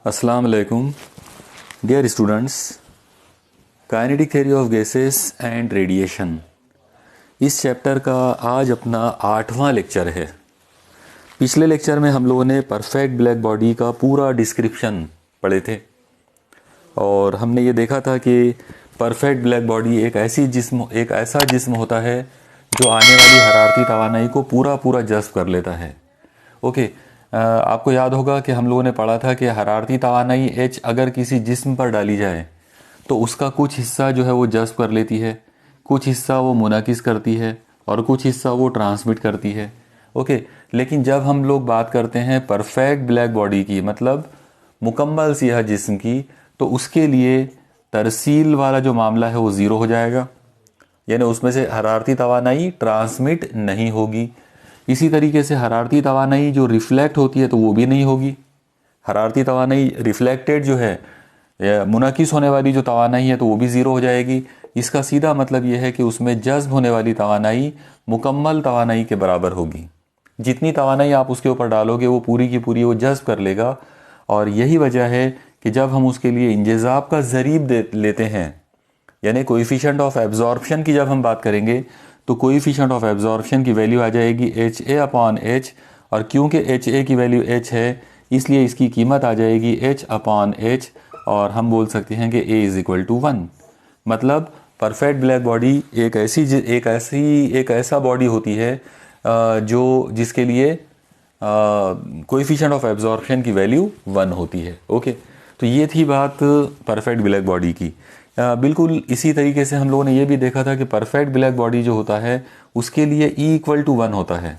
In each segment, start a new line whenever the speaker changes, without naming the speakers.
अस्सलाम वालेकुम dear students. Kinetic theory of gases and radiation, इस चैप्टर का आज अपना 8वां लेक्चर है। पिछले लेक्चर में हम लोगों ने परफेक्ट ब्लैक बॉडी का पूरा डिस्क्रिप्शन पढ़े थे और हमने ये देखा था कि परफेक्ट ब्लैक बॉडी एक ऐसा जिस्म होता है जो आने वाली हरारती तवानाई को पूरा जज़्ब कर लेता है। ओके, आपको याद होगा कि हम लोगों ने पढ़ा था कि हरारती तवानाई H अगर किसी जिस्म पर डाली जाए तो उसका कुछ हिस्सा जो है वो जज़्ब कर लेती है, कुछ हिस्सा वो मुनाकिस करती है और कुछ हिस्सा वो ट्रांसमिट करती है। ओके, लेकिन जब हम लोग बात करते हैं परफेक्ट ब्लैक बॉडी की, मतलब मुकम्मल सियाह जिस्म की, तो उसके लिए तरसील वाला जो मामला है वो ज़ीरो हो जाएगा, यानी उसमें से हरारती तवानाई ट्रांसमिट नहीं होगी। इसी तरीके से हरारती तवानाई जो रिफ्लेक्ट होती है तो वो भी नहीं होगी। हरारती तवानाई रिफ्लेक्टेड जो है, मुनाकिस होने वाली जो तवानाई है, तो वो भी ज़ीरो हो जाएगी। इसका सीधा मतलब ये है कि उसमें जज्ब होने वाली तवानाई मुकम्मल तवानाई के बराबर होगी। जितनी तवानाई आप उसके ऊपर डालोगे वो पूरी की पूरी वो जज्ब कर लेगा। और यही वजह है कि जब हम उसके लिए इंजेज़ाब का ज़रीब लेते हैं, यानी कोएफिशिएंट ऑफ एब्जॉर्प्शन की जब हम बात करेंगे तो कोएफिशिएंट ऑफ एब्जॉर्प्शन की वैल्यू आ जाएगी HA/H, और क्योंकि HA की वैल्यू H है इसलिए इसकी कीमत आ जाएगी H/H, और हम बोल सकते हैं कि A = 1। मतलब परफेक्ट ब्लैक बॉडी एक ऐसा बॉडी होती है जो जिसके लिए कोएफिशिएंट ऑफ एब्जॉर्प्शन की वैल्यू 1 होती है। ओके, तो ये थी बात परफेक्ट ब्लैक बॉडी की। बिल्कुल इसी तरीके से हम लोगों ने ये भी देखा था कि परफेक्ट ब्लैक बॉडी जो होता है उसके लिए E = 1 होता है।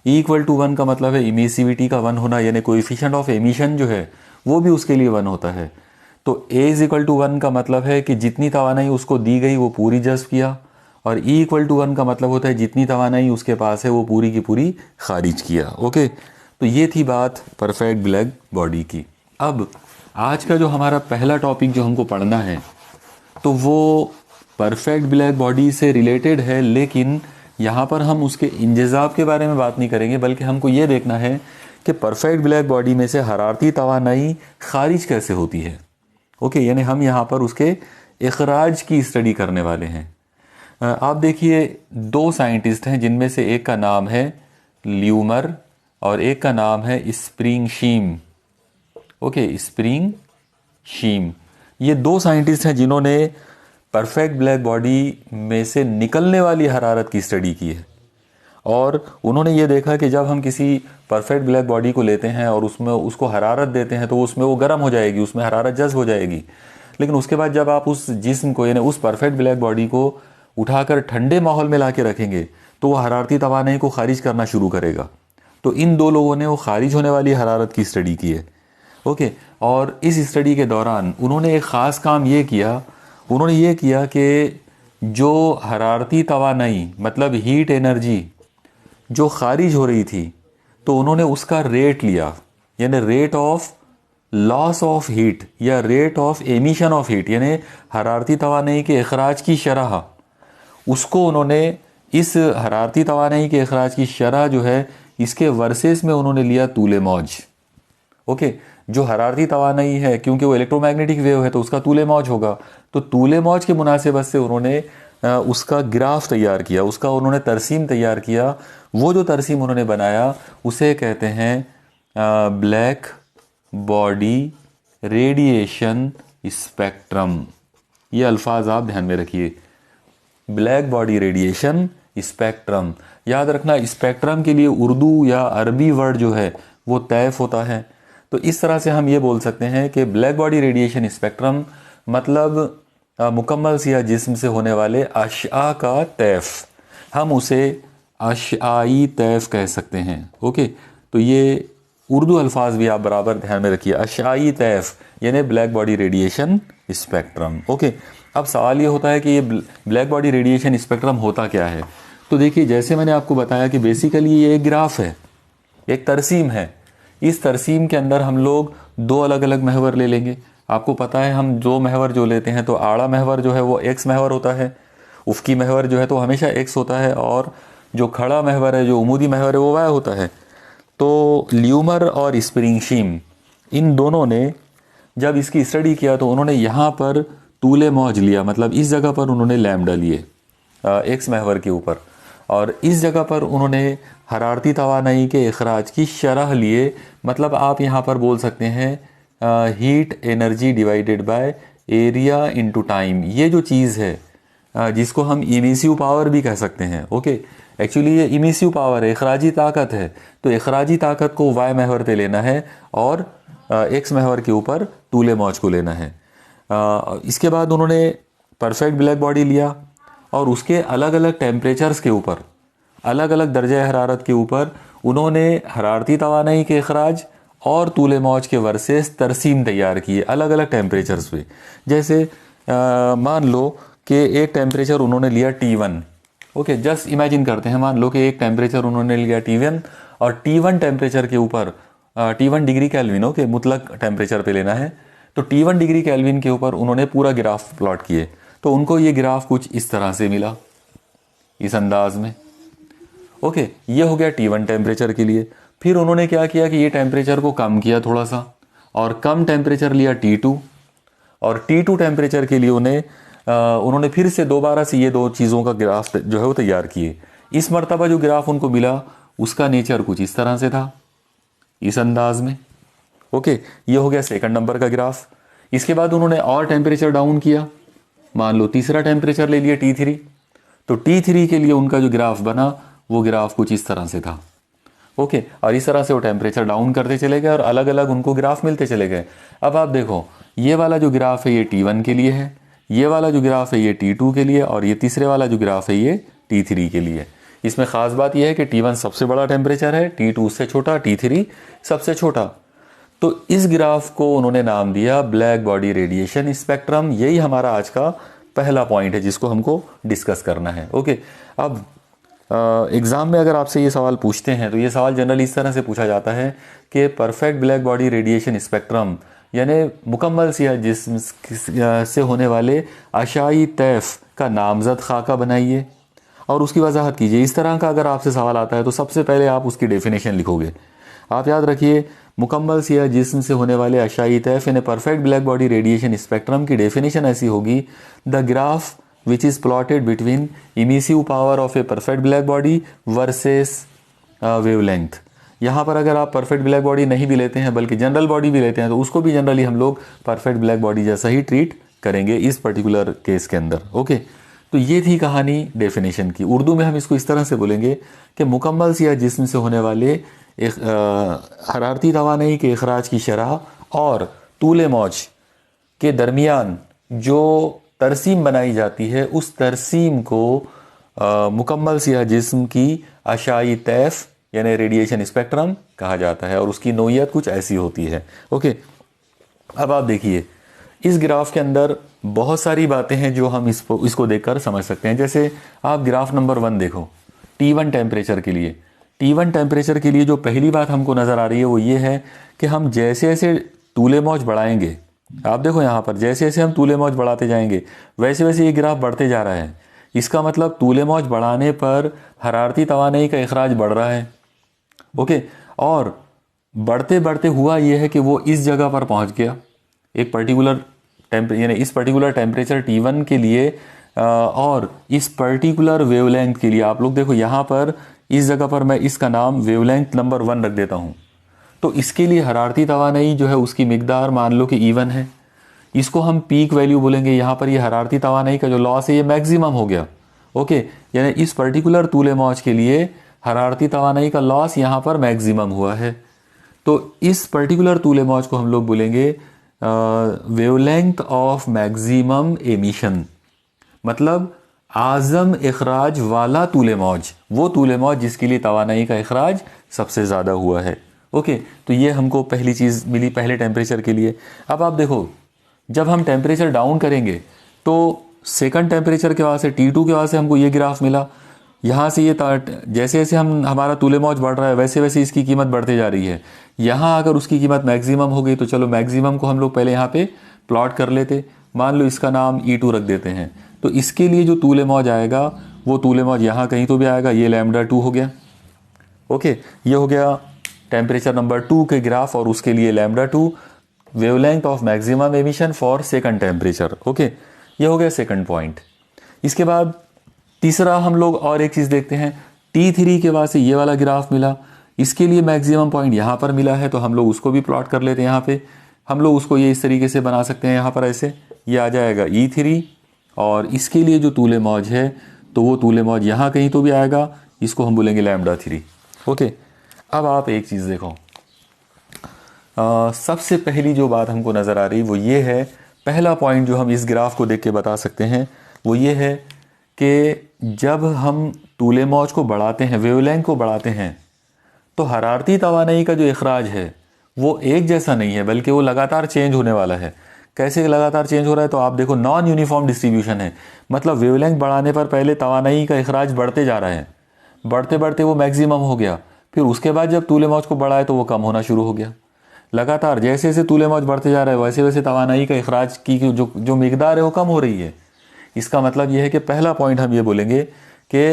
E = 1 का मतलब है इमिसिविटी का 1 होना, यानी कोएफिशिएंट ऑफ एमिशन जो है वो भी उसके लिए 1 होता है। तो A = 1 का मतलब है कि जितनी तवानाई उसको दी गई वो पूरी जज़्ब किया, और E = 1 का मतलब होता है जितनी तवानाई उसके पास है वो पूरी की पूरी खारिज किया। ओके, तो ये थी बात परफेक्ट ब्लैक बॉडी की। अब आज का जो हमारा पहला टॉपिक जो हमको पढ़ना है तो वो परफेक्ट ब्लैक बॉडी से रिलेटेड है, लेकिन यहाँ पर हम उसके इंजेज़ाब के बारे में बात नहीं करेंगे, बल्कि हमको ये देखना है कि परफेक्ट ब्लैक बॉडी में से हरारती तवानाई खारिज कैसे होती है। ओके, यानी हम यहाँ पर उसके इखराज की स्टडी करने वाले हैं। आप देखिए, 2 साइंटिस्ट हैं जिनमें से एक का नाम है ल्यूमर और एक का नाम है स्प्रिंगशीम। ओके, स्प्रिंगशीम, ये 2 साइंटिस्ट हैं जिन्होंने परफेक्ट ब्लैक बॉडी में से निकलने वाली हरारत की स्टडी की है। और उन्होंने ये देखा कि जब हम किसी परफेक्ट ब्लैक बॉडी को लेते हैं और उसमें उसको हरारत देते हैं तो उसमें वो गर्म हो जाएगी, उसमें हरारत जज़्ब हो जाएगी। लेकिन उसके बाद जब आप उस जिस्म को, यानी उस परफेक्ट ब्लैक बॉडी को उठाकर ठंडे माहौल में ला के रखेंगे तो वो हरारती तवानाई को खारिज करना शुरू करेगा। तो इन 2 लोगों ने वो खारिज होने वाली हरारत की स्टडी की है। ओके, और इस स्टडी के दौरान उन्होंने एक ख़ास काम ये किया, उन्होंने ये किया कि जो हरारती तवानाई मतलब हीट एनर्जी जो खारिज हो रही थी तो उन्होंने उसका रेट लिया, यानी rate of loss of heat या rate of emission of heat, यानी हरारती तवानाई के अखराज की शरह, उसको उन्होंने इस हरारती तवानाई के अखराज की शरह जो है इसके वर्सेस में उन्होंने लिया तूले मौज। ओके, जो हरारती तवानाई है क्योंकि वो इलेक्ट्रोमैग्नेटिक वेव है तो उसका तूले मौज होगा, तो तूले मौज के मुनासिबत से उन्होंने उसका ग्राफ तैयार किया, उसका उन्होंने तरसीम तैयार किया। वो जो तरसीम उन्होंने बनाया उसे कहते हैं ब्लैक बॉडी रेडिएशन स्पेक्ट्रम। ये अल्फाज आप ध्यान में रखिए, ब्लैक बॉडी रेडिएशन स्पेक्ट्रम। याद रखना, स्पेक्ट्रम के लिए उर्दू या अरबी वर्ड जो है वो तैफ होता है। तो इस तरह से हम ये बोल सकते हैं कि ब्लैक बॉडी रेडिएशन स्पेक्ट्रम मतलब मुकम्मल सियाह जिस्म से होने वाले अशआ का तैफ, हम उसे अशआई तैफ कह सकते हैं। ओके, तो ये उर्दू अल्फाज भी आप बराबर ध्यान में रखिए, अशआई तैफ यानी black body radiation spectrum. Okay, अब सवाल ये होता है कि ये ब्लैक बॉडी रेडिएशन स्पेक्ट्रम होता क्या है। तो देखिए, जैसे मैंने आपको बताया कि बेसिकली ये एक ग्राफ है, एक तरसीम है। इस तरसीम के अंदर हम लोग 2 अलग अलग महवर ले लेंगे। आपको पता है हम 2 महवर जो लेते हैं तो आड़ा महवर जो है वो एक्स महवर होता है, उफ़की महवर जो है तो हमेशा एक्स होता है, और जो खड़ा महवर है, जो उमूदी महवर है, वो वाई होता है। तो ल्यूमर और स्प्रिंगशीम इन दोनों ने जब इसकी स्टडी किया तो उन्होंने यहाँ पर तूले मौज लिया, मतलब इस जगह पर उन्होंने लैम्डा लिए एक्स महवर के ऊपर, और इस जगह पर उन्होंने हरारती तवानाई के अखराज की शरह लिए। मतलब आप यहाँ पर बोल सकते हैं heat energy divided by area into time. ये जो चीज़ है जिसको हम इमिसिव पावर भी कह सकते हैं। ओके, एक्चुअली ये इमिसिव पावर है, अखराजी ताकत है। तो अखराजी ताकत को वाई महवर पे लेना है और एक्स महवर के ऊपर तूले मौज को लेना है। इसके बाद उन्होंने परफेक्ट ब्लैक बॉडी लिया और उसके अलग अलग टेम्परेचर्स के ऊपर, अलग अलग दर्जा हरारत के ऊपर उन्होंने हरारती तवानाई के अखराज और तूले मौज के वर्सेस तरसीम तैयार किए अलग अलग टेम्परेचर्स पे। जैसे मान लो कि एक टेम्परेचर उन्होंने लिया T1। ओके, जस्ट इमेजिन करते हैं, मान लो कि एक टेम्परेचर उन्होंने लिया T1 और T1 टेम्परेचर के ऊपर T1 डिग्री केल्विन, ओके, मुतलक टेम्परेचर पे लेना है। तो T1 डिग्री केल्विन के ऊपर उन्होंने पूरा ग्राफ प्लॉट किए, तो उनको ये ग्राफ कुछ इस तरह से मिला, इस अंदाज में। ओके, ये हो गया T1 टेम्परेचर के लिए। फिर उन्होंने क्या किया कि ये टेम्परेचर को कम किया थोड़ा सा और कम टेम्परेचर लिया T2, और T2 टेम्परेचर के लिए उन्होंने फिर से दोबारा से ये दो चीज़ों का ग्राफ जो है वो तैयार किए। इस मर्तबा जो ग्राफ उनको मिला उसका नेचर कुछ इस तरह से था, इस अंदाज में। ओके, ये हो गया सेकंड नंबर का ग्राफ। इसके बाद उन्होंने और टेम्परेचर डाउन किया, मान लो तीसरा टेम्परेचर ले लिया T3। तो T3 के लिए उनका जो ग्राफ बना वो ग्राफ कुछ इस तरह से था। ओके, और इस तरह से वो टेम्परेचर डाउन करते चले गए और अलग अलग उनको ग्राफ मिलते चले गए। अब आप देखो, ये वाला जो ग्राफ है ये T1 के लिए है, ये वाला जो ग्राफ है ये T2 के लिए, और ये तीसरे वाला जो ग्राफ है ये T3 के लिए। इसमें ख़ास बात यह है कि T1 सबसे बड़ा टेम्परेचर है, T2 उससे छोटा, T3 सबसे छोटा। तो इस ग्राफ को उन्होंने नाम दिया ब्लैक बॉडी रेडिएशन स्पेक्ट्रम। यही हमारा आज का पहला पॉइंट है जिसको हमको डिस्कस करना है। ओके, अब एग्ज़ाम में अगर आपसे ये सवाल पूछते हैं तो ये सवाल जनरली इस तरह से पूछा जाता है कि perfect black body radiation spectrum यानी मुकम्मल सियाह जिस्म से होने वाले अशाई तैफ का नामज़द खाका बनाइए और उसकी वजाहत कीजिए। इस तरह का अगर आपसे सवाल आता है तो सबसे पहले आप उसकी डेफिनेशन लिखोगे। आप याद रखिए, मुकम्मल सियाह जिस्म से होने वाले अशाई तैफ यानी perfect black body radiation spectrum की डेफिनेशन ऐसी होगी, the graph which is plotted between emissive power of a perfect black body versus wavelength। यहाँ पर अगर आप परफेक्ट ब्लैक बॉडी नहीं भी लेते हैं बल्कि जनरल बॉडी भी लेते हैं तो उसको भी जनरली हम लोग परफेक्ट ब्लैक बॉडी जैसा ही ट्रीट करेंगे इस पर्टिकुलर केस के अंदर। ओके, तो ये थी कहानी डेफिनेशन की। उर्दू में हम इसको इस तरह से बोलेंगे कि मुकम्मल सियाह जिस्म से होने वाले हरारती तवानाई के अखराज की शरह और तूले मौज के दरमियान जो तरसीम बनाई जाती है उस तरसीम को मुकम्मल सियाह जिस्म की अशाई तैफ यानी रेडिएशन स्पेक्ट्रम कहा जाता है और उसकी नोयत कुछ ऐसी होती है। ओके, अब आप देखिए इस ग्राफ के अंदर बहुत सारी बातें हैं जो हम इसको देखकर समझ सकते हैं। जैसे आप ग्राफ नंबर 1 देखो, T1 टेम्परेचर के लिए। T1 टेम्परेचर के लिए जो पहली बात हमको नज़र आ रही है वो ये है कि हम जैसे जैसे तूले मौज बढ़ाएंगे, आप देखो यहाँ पर जैसे जैसे हम तूले मौज बढ़ाते जाएंगे वैसे वैसे ये ग्राफ बढ़ते जा रहा है। इसका मतलब तूले मौज बढ़ाने पर हरारती तवानाई का अखराज बढ़ रहा है। ओके, और बढ़ते बढ़ते हुआ ये है कि वो इस जगह पर पहुँच गया एक पर्टिकुलर यानी इस पर्टिकुलर टेम्परेचर T1 के लिए और इस पर्टिकुलर वेवलेंथ के लिए। आप लोग देखो यहाँ पर इस जगह पर मैं इसका नाम वेवलेंथ नंबर 1 रख देता हूँ। तो इसके लिए हरारती तवानाई जो है उसकी मिकदार मान लो कि E1 है, इसको हम पीक वैल्यू बोलेंगे। यहाँ पर ये हरारती तवानाई का जो लॉस है ये मैक्सिमम हो गया। ओके, यानी इस पर्टिकुलर तूले मौज के लिए हरारती तवानाई का लॉस यहाँ पर मैक्सिमम हुआ है। तो इस पर्टिकुलर तूले मौज को हम लोग बोलेंगे वेवलेंथ ऑफ मैक्सिमम एमिशन, मतलब आज़म अखराज वाला तूले मौज, वो तूले मौज जिसके लिए तवानाई का अखराज सबसे ज़्यादा हुआ है। ओके, तो ये हमको पहली चीज़ मिली पहले टेम्परेचर के लिए। अब आप देखो जब हम टेम्परेचर डाउन करेंगे तो सेकंड टेम्परेचर के वहाँ से T2 के वहाँ से हमको ये ग्राफ मिला। यहाँ से ये जैसे जैसे हमारा तूले मौज बढ़ रहा है वैसे वैसे इसकी कीमत बढ़ते जा रही है। यहाँ अगर उसकी कीमत मैक्सिमम हो गई तो चलो मैक्सिमम को हम लोग पहले यहाँ पे प्लॉट कर लेते। मान लो इसका नाम E2 रख देते हैं। तो इसके लिए जो तूले मौज आएगा वो तूले मौज यहाँ कहीं तो भी आएगा, ये λ2 हो गया। ओके, ये हो गया टेम्परेचर नंबर 2 के ग्राफ और उसके लिए lambda 2 wavelength of maximum emission for second temperature. Okay, ये हो गया सेकंड पॉइंट। इसके बाद तीसरा हम लोग और एक चीज़ देखते हैं, T3 के बाद से ये वाला ग्राफ मिला, इसके लिए मैक्सिमम पॉइंट यहाँ पर मिला है, तो हम लोग उसको भी प्लॉट कर लेते हैं। यहाँ पे हम लोग उसको ये इस तरीके से बना सकते हैं, यहाँ पर ऐसे ये आ जाएगा E3 और इसके लिए जो तूले मौज है तो वो तूले मौज यहाँ कहीं तो भी आएगा, इसको हम बोलेंगे लैम्डा 3। ओके, अब आप एक चीज़ देखो, सबसे पहली जो बात हमको नज़र आ रही वो ये है, पहला पॉइंट जो हम इस ग्राफ को देख के बता सकते हैं वो ये है कि जब हम तूले मौज को बढ़ाते हैं, वेवलेंथ को बढ़ाते हैं, तो हरारती तवानाई का जो इखराज है वो एक जैसा नहीं है, बल्कि वो लगातार चेंज होने वाला है। कैसे लगातार चेंज हो रहा है, तो आप देखो नॉन यूनिफॉर्म डिस्ट्रीब्यूशन है, मतलब वेवलेंथ बढ़ाने पर पहले तवानाई का इखराज बढ़ते जा रहा है, बढ़ते बढ़ते वो मैक्सिमम हो गया, फिर उसके बाद जब तूले मौज को बढ़ाए तो वो कम होना शुरू हो गया। लगातार जैसे जैसे तूले मौज बढ़ते जा रहा है वैसे वैसे तवानाई का इखराज की जो मिकदार है वो कम हो रही है। इसका मतलब ये है कि पहला पॉइंट हम ये बोलेंगे कि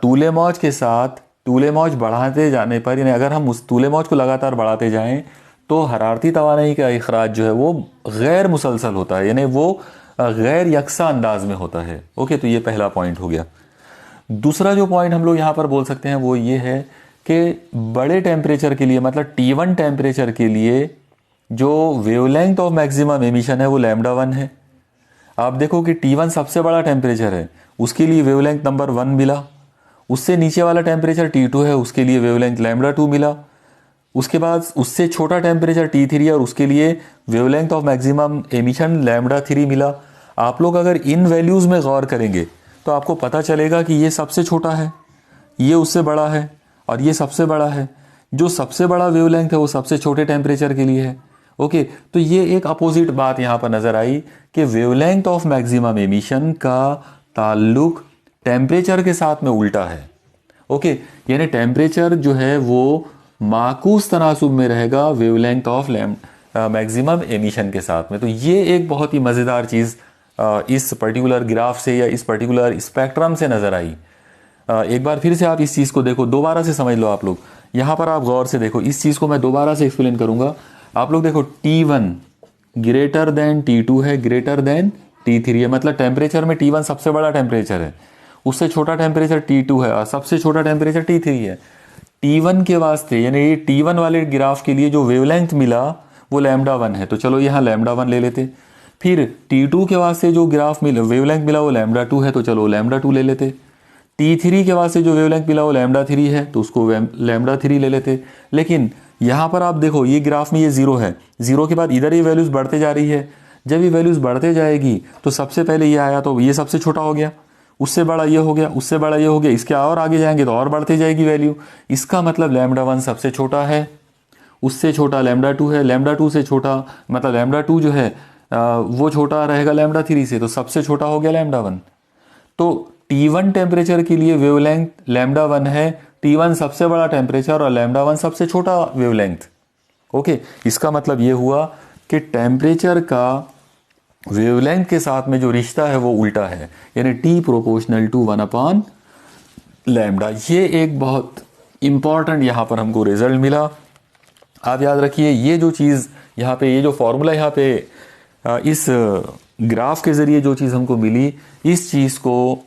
तूले मौज के साथ तूले मौज बढ़ाते जाने पर, यानी अगर हम उस तूले मौज को लगातार बढ़ाते जाएं तो हरारती तवानाई का इखराज जो है वो गैर मुसलसल होता है, यानी वो गैर यकसा अंदाज में होता है। ओके, तो ये पहला पॉइंट हो गया। दूसरा जो पॉइंट हम लोग यहाँ पर बोल सकते हैं वो ये है कि बड़े टेम्परेचर के लिए, मतलब T1 टेम्परेचर के लिए जो वेवलेंथ ऑफ मैक्सिमम एमिशन है वो लैम्डा 1 है। आप देखो कि T1 सबसे बड़ा टेम्परेचर है, उसके लिए वेवलेंथ नंबर 1 मिला। उससे नीचे वाला टेम्परेचर T2 है, उसके लिए वेवलेंथ लैम्डा 2 मिला। उसके बाद उससे छोटा टेम्परेचर T3 है और उसके लिए wavelength of maximum emission lambda 3 मिला। आप लोग अगर इन वैल्यूज़ में गौर करेंगे तो आपको पता चलेगा कि ये सबसे छोटा है, ये उससे बड़ा है और ये सबसे बड़ा है। जो सबसे बड़ा वेवलेंथ है वो सबसे छोटे टेम्परेचर के लिए है। ओके, तो ये एक अपोजिट बात यहाँ पर नज़र आई कि वेवलेंथ ऑफ मैक्सिमम एमिशन का ताल्लुक टेम्परेचर के साथ में उल्टा है। ओके, यानी टेम्परेचर जो है वो माकूस तनासुब में रहेगा वेवलेंथ ऑफ मैक्सिमम एमिशन के साथ में। तो ये एक बहुत ही मज़ेदार चीज़ इस पर्टिकुलर ग्राफ से या इस पर्टिकुलर स्पेक्ट्रम से नज़र आई। एक बार फिर से आप इस चीज़ को देखो, दोबारा से समझ लो। आप लोग यहाँ पर आप गौर से देखो, इस चीज़ को मैं दोबारा से एक्सप्लेन करूँगा। आप लोग देखो T1 ग्रेटर देन T2 है, ग्रेटर देन T3 है, मतलब टेम्परेचर में T1 सबसे बड़ा टेम्परेचर है, उससे छोटा टेम्परेचर T2 है और सबसे छोटा टेम्परेचर T3 है। T1 के वास्ते, यानी ये T1 वाले ग्राफ के लिए जो वेवलेंथ मिला वो लैम्डा 1 है, तो चलो यहाँ लैम्डा 1 ले लेते। फिर T2 के वास्ते जो ग्राफ मिला, वेवलेंथ मिला वो लैम्डा 2 है, तो चलो लैम्डा 2 ले लेते। T3 के वास्ते जो वेवलेंथ मिला वो लैम्डा 3 है, तो उसको लैम्डा 3 ले लेते। लेकिन यहाँ पर आप देखो ये ग्राफ में ये 0 है, 0 के बाद इधर ये वैल्यूज़ बढ़ते जा रही है। जब ये वैल्यूज़ बढ़ते जाएगी तो सबसे पहले ये आया तो ये सबसे छोटा हो गया, उससे बड़ा ये हो गया, उससे बड़ा ये हो गया, इसके और आगे जाएंगे तो और बढ़ते जाएगी वैल्यू। इसका मतलब लैम्डा 1 सबसे छोटा है, उससे छोटा लैम्डा 2 है, लैम्डा 2 से छोटा, मतलब लैम्डा 2 जो है वो छोटा रहेगा लैम्डा 3 से, तो सबसे छोटा हो गया लैम्डा 1। तो T1 टेम्परेचर के लिए वेवलेंथ लैम्डा 1 है, T1 सबसे बड़ा टेम्परेचर और लैम्डा 1 सबसे छोटा वेवलेंथ। ओके, इसका मतलब ये हुआ कि टेम्परेचर का वेवलेंथ के साथ में जो रिश्ता है वो उल्टा है, यानी T प्रोपोर्शनल टू 1 लैम्डा। ये एक बहुत इंपॉर्टेंट यहाँ पर हमको रिजल्ट मिला। आप याद रखिए, ये जो चीज़ यहाँ पे, ये जो फॉर्मूला यहाँ पे इस ग्राफ के ज़रिए जो चीज़ हमको मिली, इस चीज़ को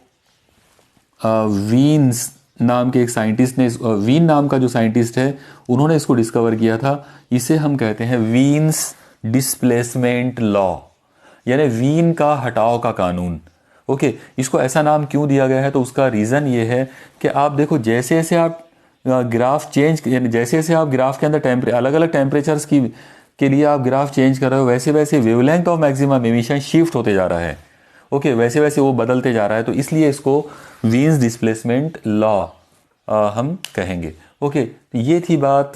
वीन्स नाम के एक साइंटिस्ट ने, वीन नाम का जो साइंटिस्ट है उन्होंने इसको डिस्कवर किया था। इसे हम कहते हैं वीन्स डिस्प्लेसमेंट लॉ, यानी वीन का हटाव का कानून। ओके, इसको ऐसा नाम क्यों दिया गया है, तो उसका रीज़न ये है कि आप देखो जैसे जैसे आप ग्राफ चेंज, यानी जैसे जैसे आप ग्राफ के अंदर अलग अलग टेम्परेचर्स के लिए आप ग्राफ चेंज कर रहे हो, वैसे वैसे wavelength of maximum emission shift होते जा रहा है। ओके, वैसे वैसे वो बदलते जा रहा है, तो इसलिए इसको वीन्स डिस्प्लेसमेंट लॉ हम कहेंगे। ओके, तो ये थी बात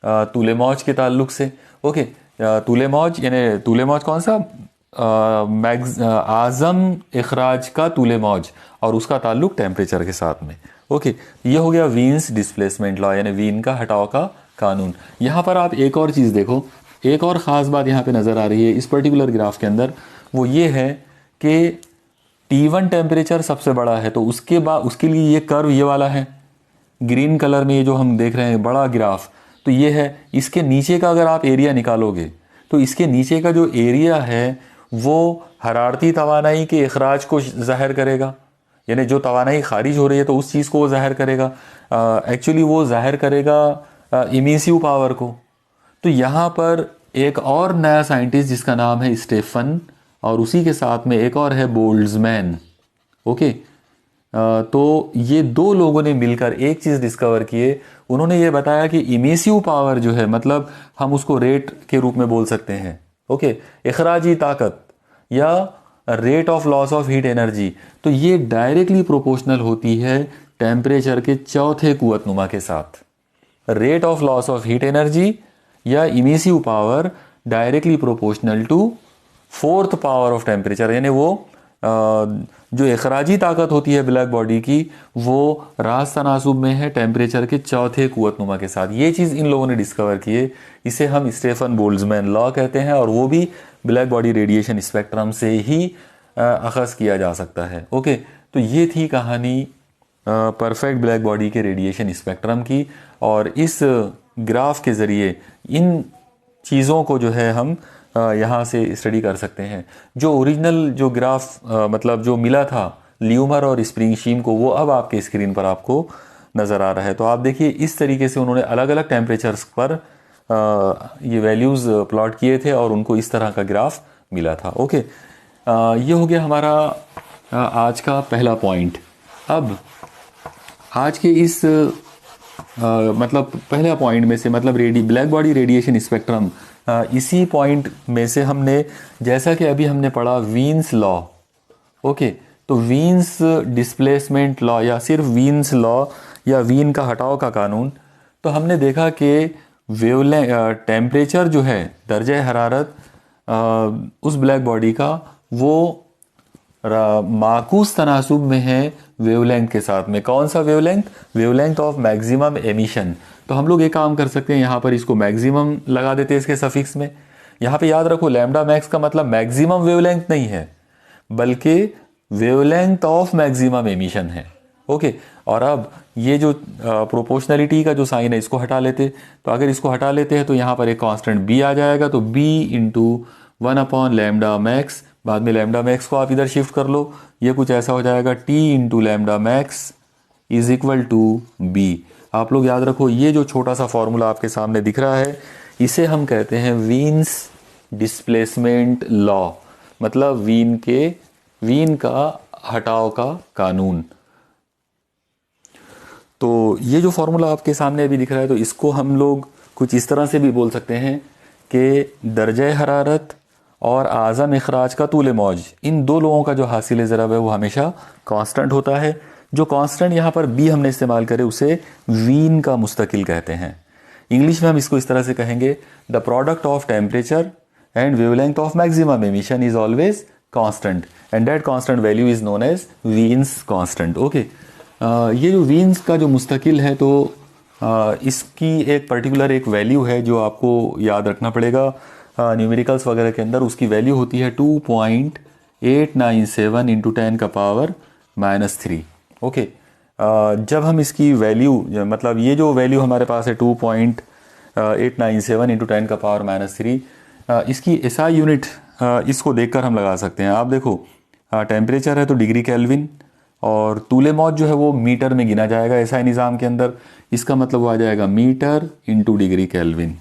तूले मौज के ताल्लुक से। ओके, तूले मौज यानी तूले मौज कौन सा, आज़म इखराज का तूले मौज और उसका ताल्लुक टेम्परेचर के साथ में। ओके, ये हो गया वीन्स डिस्प्लेसमेंट लॉ, यानी वीन का हटाव का कानून। यहाँ पर आप एक और चीज़ देखो, एक और ख़ास बात यहाँ पे नज़र आ रही है इस पर्टिकुलर ग्राफ के अंदर, वो ये है कि T1 टेम्परेचर सबसे बड़ा है, तो उसके बाद उसके लिए ये कर्व ये वाला है, ग्रीन कलर में ये जो हम देख रहे हैं बड़ा ग्राफ, तो ये है। इसके नीचे का अगर आप एरिया निकालोगे तो इसके नीचे का जो एरिया है वो हरारती तवानाई के अखराज को ज़ाहिर करेगा, यानी जो तवानाई खारिज हो रही है तो उस चीज़ को वो ज़ाहिर करेगा। एक्चुअली वो ज़ाहिर करेगा इमिसिव पावर को। तो यहाँ पर एक और नया साइंटिस्ट जिसका नाम है स्टेफन, और उसी के साथ में एक और है बोल्ट्जमैन। ओके, तो ये दो लोगों ने मिलकर एक चीज़ डिस्कवर किए। उन्होंने ये बताया कि इमिसिव पावर जो है, मतलब हम उसको रेट के रूप में बोल सकते हैं। ओके, इखराजी ताकत या rate of loss of heat energy, तो ये डायरेक्टली प्रोपोर्शनल होती है टेम्परेचर के चौथे कुव्वतनुमा के साथ। Rate of loss of heat energy या emissive power directly proportional to fourth power of temperature, यानी वो जो इखराजी ताकत होती है ब्लैक बॉडी की, वो रास तनासुब में है टेम्परेचर के चौथे कुव्वतनुमा के साथ। ये चीज़ इन लोगों ने डिस्कवर की है, इसे हम स्टेफन बोल्ट्जमैन लॉ कहते हैं, और वो भी ब्लैक बॉडी रेडिएशन स्पेक्ट्रम से ही अखज़ किया जा सकता है। ओके, तो ये थी कहानी परफेक्ट ब्लैक बॉडी के रेडिएशन स्पेक्ट्रम की, और इस ग्राफ के ज़रिए इन चीज़ों को जो है हम यहाँ से स्टडी कर सकते हैं। जो ओरिजिनल जो ग्राफ मतलब जो मिला था ल्यूमर और स्प्रिंगशीम को, वो अब आपके स्क्रीन पर आपको नज़र आ रहा है। तो आप देखिए इस तरीके से उन्होंने अलग अलग टेम्परेचर्स पर ये वैल्यूज़ प्लॉट किए थे और उनको इस तरह का ग्राफ मिला था। ओके, ये हो गया हमारा आज का पहला पॉइंट। अब आज के इस मतलब पहला पॉइंट में से, मतलब ब्लैक बॉडी रेडिएशन स्पेक्ट्रम, इसी पॉइंट में से हमने, जैसा कि अभी हमने पढ़ा वीन्स लॉ। ओके, तो वीन्स डिस्प्लेसमेंट लॉ या सिर्फ वीन्स लॉ या वीन का हटाव का कानून, तो हमने देखा कि टेम्परेचर जो है, दर्जा हरारत उस ब्लैक बॉडी का, वो माकूस तनासुब में है वेवलेंथ के साथ में। कौन सा wavelength? Wavelength of maximum emission. तो हम लोग एक काम कर सकते हैं, यहाँ पर इसको मैक्सिमम लगा देते हैं इसके सफिक्स में। यहाँ पे याद रखो लैम्डा मैक्स का मतलब मैक्सिमम वेवलेंथ नहीं है, बल्कि वेवलेंथ ऑफ मैक्सिमम एमिशन है। ओके, और अब ये जो प्रोपोर्शनलिटी का जो साइन है इसको हटा लेते, तो अगर इसको हटा लेते हैं तो यहाँ पर एक कांस्टेंट b आ जाएगा, तो b इंटू 1 लैम्डा मैक्स, बाद में लैम्डा मैक्स को आप इधर शिफ्ट कर लो, ये कुछ ऐसा हो जाएगा t into lambda max is equal to b। आप लोग याद रखो ये जो छोटा सा फॉर्मूला आपके सामने दिख रहा है, इसे हम कहते हैं वीन्स डिस्प्लेसमेंट लॉ, मतलब वीन का हटाव का कानून। तो ये जो फॉर्मूला आपके सामने अभी दिख रहा है, तो इसको हम लोग कुछ इस तरह से भी बोल सकते हैं कि दर्जा हरारत और आज़म इखराज का तूल मौज, इन दो लोगों का जो हासिल ज़रब है वो हमेशा कांस्टेंट होता है। जो कांस्टेंट यहाँ पर b हमने इस्तेमाल करे उसे वीन का मुस्तकिल कहते हैं। इंग्लिश में हम इसको इस तरह से कहेंगे, the product of temperature and wavelength of maximum emission is always constant and that constant value is known as Wien's constant. Okay, ये जो वीन्स का जो मुस्तकिल है, तो इसकी एक पर्टिकुलर एक वैल्यू है जो आपको याद रखना पड़ेगा न्यूमेरिकल्स वगैरह के अंदर। उसकी वैल्यू होती है 2.897 इंटू 10 का पावर -3। ओके, जब हम इसकी वैल्यू, मतलब ये जो वैल्यू हमारे पास है 2.897 इंटू 10 का पावर -3, इसकी एसआई यूनिट इसको देखकर हम लगा सकते हैं। आप देखो टेम्परेचर है तो डिग्री केल्विन, और तूले मौज जो है वो मीटर में गिना जाएगा एसआई निज़ाम के अंदर, इसका मतलब वो आ जाएगा metre into degree kelvin.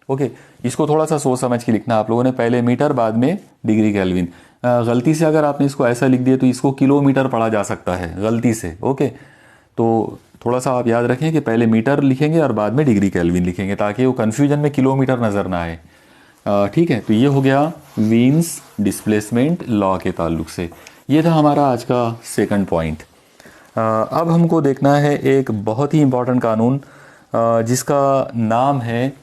Okay, इसको थोड़ा सा सोच समझ के लिखना आप लोगों ने, पहले मीटर बाद में डिग्री केल्विन। गलती से अगर आपने इसको ऐसा लिख दिया तो इसको किलोमीटर पढ़ा जा सकता है गलती से। ओके, तो थोड़ा सा आप याद रखें कि पहले मीटर लिखेंगे और बाद में डिग्री केल्विन लिखेंगे, ताकि वो कन्फ्यूजन में किलोमीटर नज़र ना आए। ठीक है, तो ये हो गया वीन्स डिस्प्लेसमेंट लॉ के ताल्लुक से। ये था हमारा आज का सेकंड पॉइंट। अब हमको देखना है एक बहुत ही इम्पोर्टेंट कानून जिसका नाम है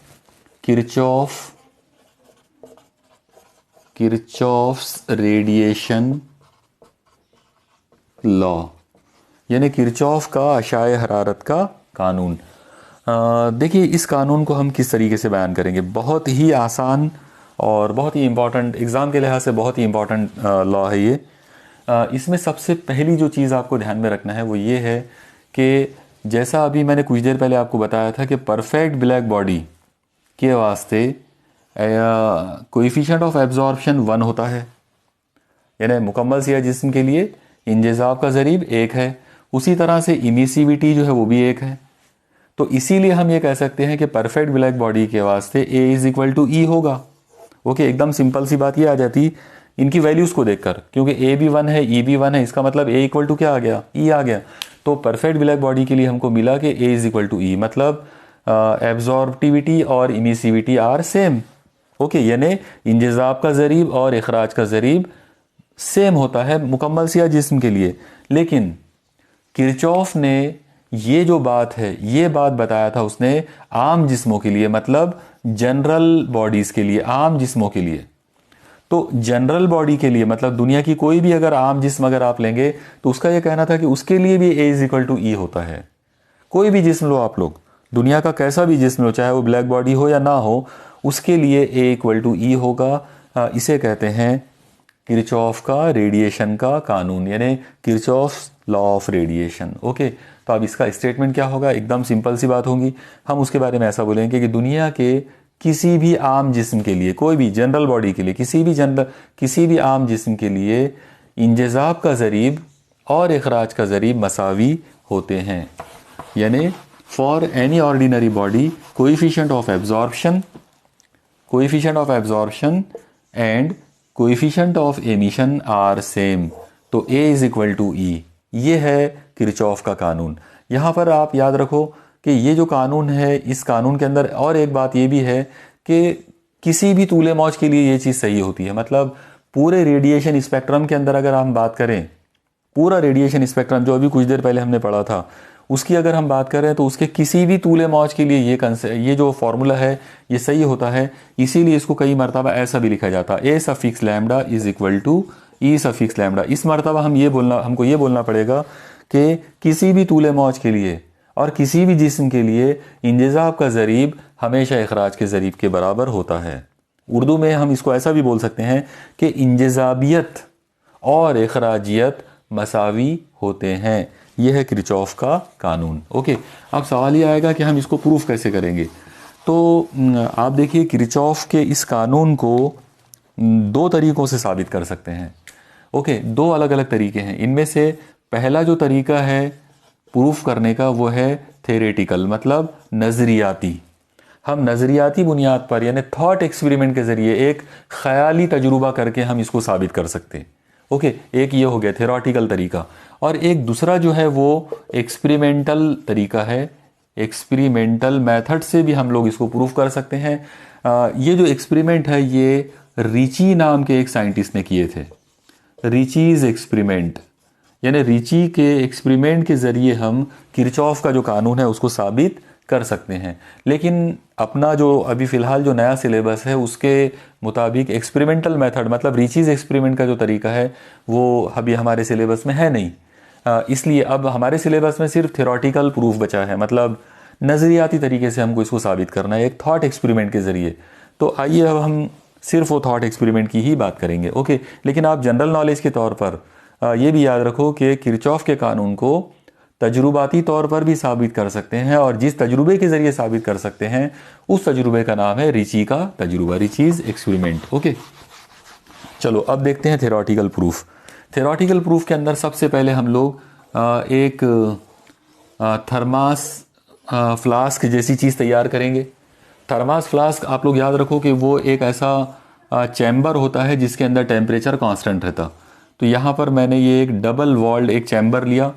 किरचॉफ्स रेडिएशन लॉ, यानी किरचॉफ का अशाए हरारत का कानून। देखिए इस कानून को हम किस तरीके से बयान करेंगे। बहुत ही आसान और बहुत ही इम्पॉर्टेंट, एग्ज़ाम के लिहाज से बहुत ही इम्पॉर्टेंट लॉ है ये। इसमें सबसे पहली जो चीज़ आपको ध्यान में रखना है वो ये है कि जैसा अभी मैंने कुछ देर पहले आपको बताया था कि परफेक्ट ब्लैक बॉडी के वास्ते कोएफिशिएंट ऑफ एब्जॉर्प्शन 1 होता है, यानी मुकम्मल सिया जिस्म के लिए इंजेज़ाब का ज़रीब 1 है। उसी तरह से इमिसिविटी जो है वो भी 1 है। तो इसीलिए हम ये कह सकते हैं कि परफेक्ट ब्लैक बॉडी के वास्ते A is equal to E होगा। ओके, एकदम सिंपल सी बात ये आ जाती इनकी वैल्यूज़ को देखकर, क्योंकि A भी 1 है, E भी 1 है, इसका मतलब A इक्वल टू क्या आ गया, E आ गया। तो परफेक्ट ब्लैक बॉडी के लिए हमको मिला कि A is equal to E, मतलब एब्जॉर्बिविटी और इमिसिविटी आर सेम। ओके, यानी इंजेज़ाब का ज़रीब और इखराज का ज़रीब सेम होता है मुकम्मल सिया जिस्म के लिए। लेकिन किरचॉफ ने ये जो बात है, ये बात बताया था उसने आम जिस्मों के लिए, मतलब जनरल बॉडीज़ के लिए, आम जिस्मों के लिए। तो जनरल बॉडी के लिए मतलब दुनिया की कोई भी अगर आम जिस्म अगर आप लेंगे तो उसका ये कहना था कि उसके लिए भी A is equal to E होता है। कोई भी जिस्म लो आप लोग, दुनिया का कैसा भी जिस्म लो, चाहे वो ब्लैक बॉडी हो या ना हो, उसके लिए A इक्वल टू E होगा। इसे कहते हैं किरचॉफ का रेडिएशन का कानून, यानी Kirchhoff law of radiation. Okay, तो अब इसका स्टेटमेंट क्या होगा, एकदम सिंपल सी बात होगी। हम उसके बारे में ऐसा बोलेंगे कि दुनिया के किसी भी आम जिस्म के लिए, कोई भी जनरल बॉडी के लिए, किसी भी आम जिस्म के लिए इंजेज़ाब का ज़रीब और इखराज का ज़रीब मसावी होते हैं। यानी for any ordinary body coefficient of absorption and coefficient of emission are same. तो A is equal to E, ये है किरचॉफ का कानून। यहाँ पर आप याद रखो कि ये जो कानून है, इस कानून के अंदर और एक बात ये भी है कि किसी भी तूले मौज के लिए ये चीज़ सही होती है। मतलब पूरे रेडिएशन स्पेक्ट्रम के अंदर अगर हम बात करें, पूरा रेडिएशन स्पेक्ट्रम जो अभी कुछ देर पहले हमने पढ़ा था, उसकी अगर हम बात करें तो उसके किसी भी तूले मौज के लिए ये जो फॉर्मूला है ये सही होता है। इसीलिए इसको कई मरतबा ऐसा भी लिखा जाता है, A suffix lambda is equal to E suffix lambda. इस मरतबा हमको ये बोलना पड़ेगा कि किसी भी तूले मौज के लिए और किसी भी जिस्म के लिए इंजेज़ाब का ज़रीब हमेशा इखराज के ज़रीब के बराबर होता है। उर्दू में हम इसको ऐसा भी बोल सकते हैं कि इंजेज़ाबियत और इखराजियत मसावी होते हैं। यह है किरचॉफ का कानून। ओके, अब सवाल ये आएगा कि हम इसको प्रूफ कैसे करेंगे। तो आप देखिए, किरचॉफ के इस कानून को 2 तरीक़ों से साबित कर सकते हैं। ओके, 2 अलग अलग तरीके हैं। इनमें से पहला जो तरीका है प्रूफ करने का वो है थेरेटिकल, मतलब नज़रियाती। हम नज़रियाती बुनियाद पर यानी थॉट एक्सपेरिमेंट के ज़रिए एक ख़याली तजुर्बा करके हम इसको साबित कर सकते हैं। ओके, एक ये हो गया थेरोटिकल तरीका, और एक दूसरा जो है वो एक्सपेरिमेंटल तरीका है। एक्सपेरिमेंटल मेथड से भी हम लोग इसको प्रूफ कर सकते हैं। ये जो एक्सपेरिमेंट है ये रिची नाम के एक साइंटिस्ट ने किए थे। रिचीज़ एक्सपेरिमेंट, यानी रिची के एक्सपेरिमेंट के ज़रिए हम किरचॉफ का जो कानून है उसको साबित कर सकते हैं। लेकिन अपना जो अभी फ़िलहाल जो नया सिलेबस है उसके मुताबिक एक्सपेरिमेंटल मेथड, मतलब रिचीज़ एक्सपेरिमेंट का जो तरीका है वो अभी हमारे सिलेबस में है नहीं। इसलिए अब हमारे सिलेबस में सिर्फ थ्योरेटिकल प्रूफ बचा है, मतलब नज़रियाती तरीके से हमको इसको साबित करना है एक थॉट एक्सपेरिमेंट के ज़रिए। तो आइए अब हम सिर्फ वो थॉट एक्सपेरिमेंट की ही बात करेंगे। ओके, लेकिन आप जनरल नॉलेज के तौर पर ये भी याद रखो कि किरचॉफ के कानून को तजुर्बाती तौर पर भी साबित कर सकते हैं, और जिस तजुर्बे के ज़रिए साबित कर सकते हैं उस तजुर्बे का नाम है रिची का तजुर्बा, रिचीज़ एक्सपेरिमेंट। ओके, चलो अब देखते हैं थ्योरेटिकल प्रूफ। थ्योरेटिकल प्रूफ के अंदर सबसे पहले हम लोग एक थर्मास फ्लास्क जैसी चीज़ तैयार करेंगे। थर्मास फ्लास्क आप लोग याद रखो कि वो एक ऐसा चैम्बर होता है जिसके अंदर टेम्परेचर कांस्टेंट रहता। तो यहाँ पर मैंने ये एक डबल वॉल्ड एक चैम्बर लिया,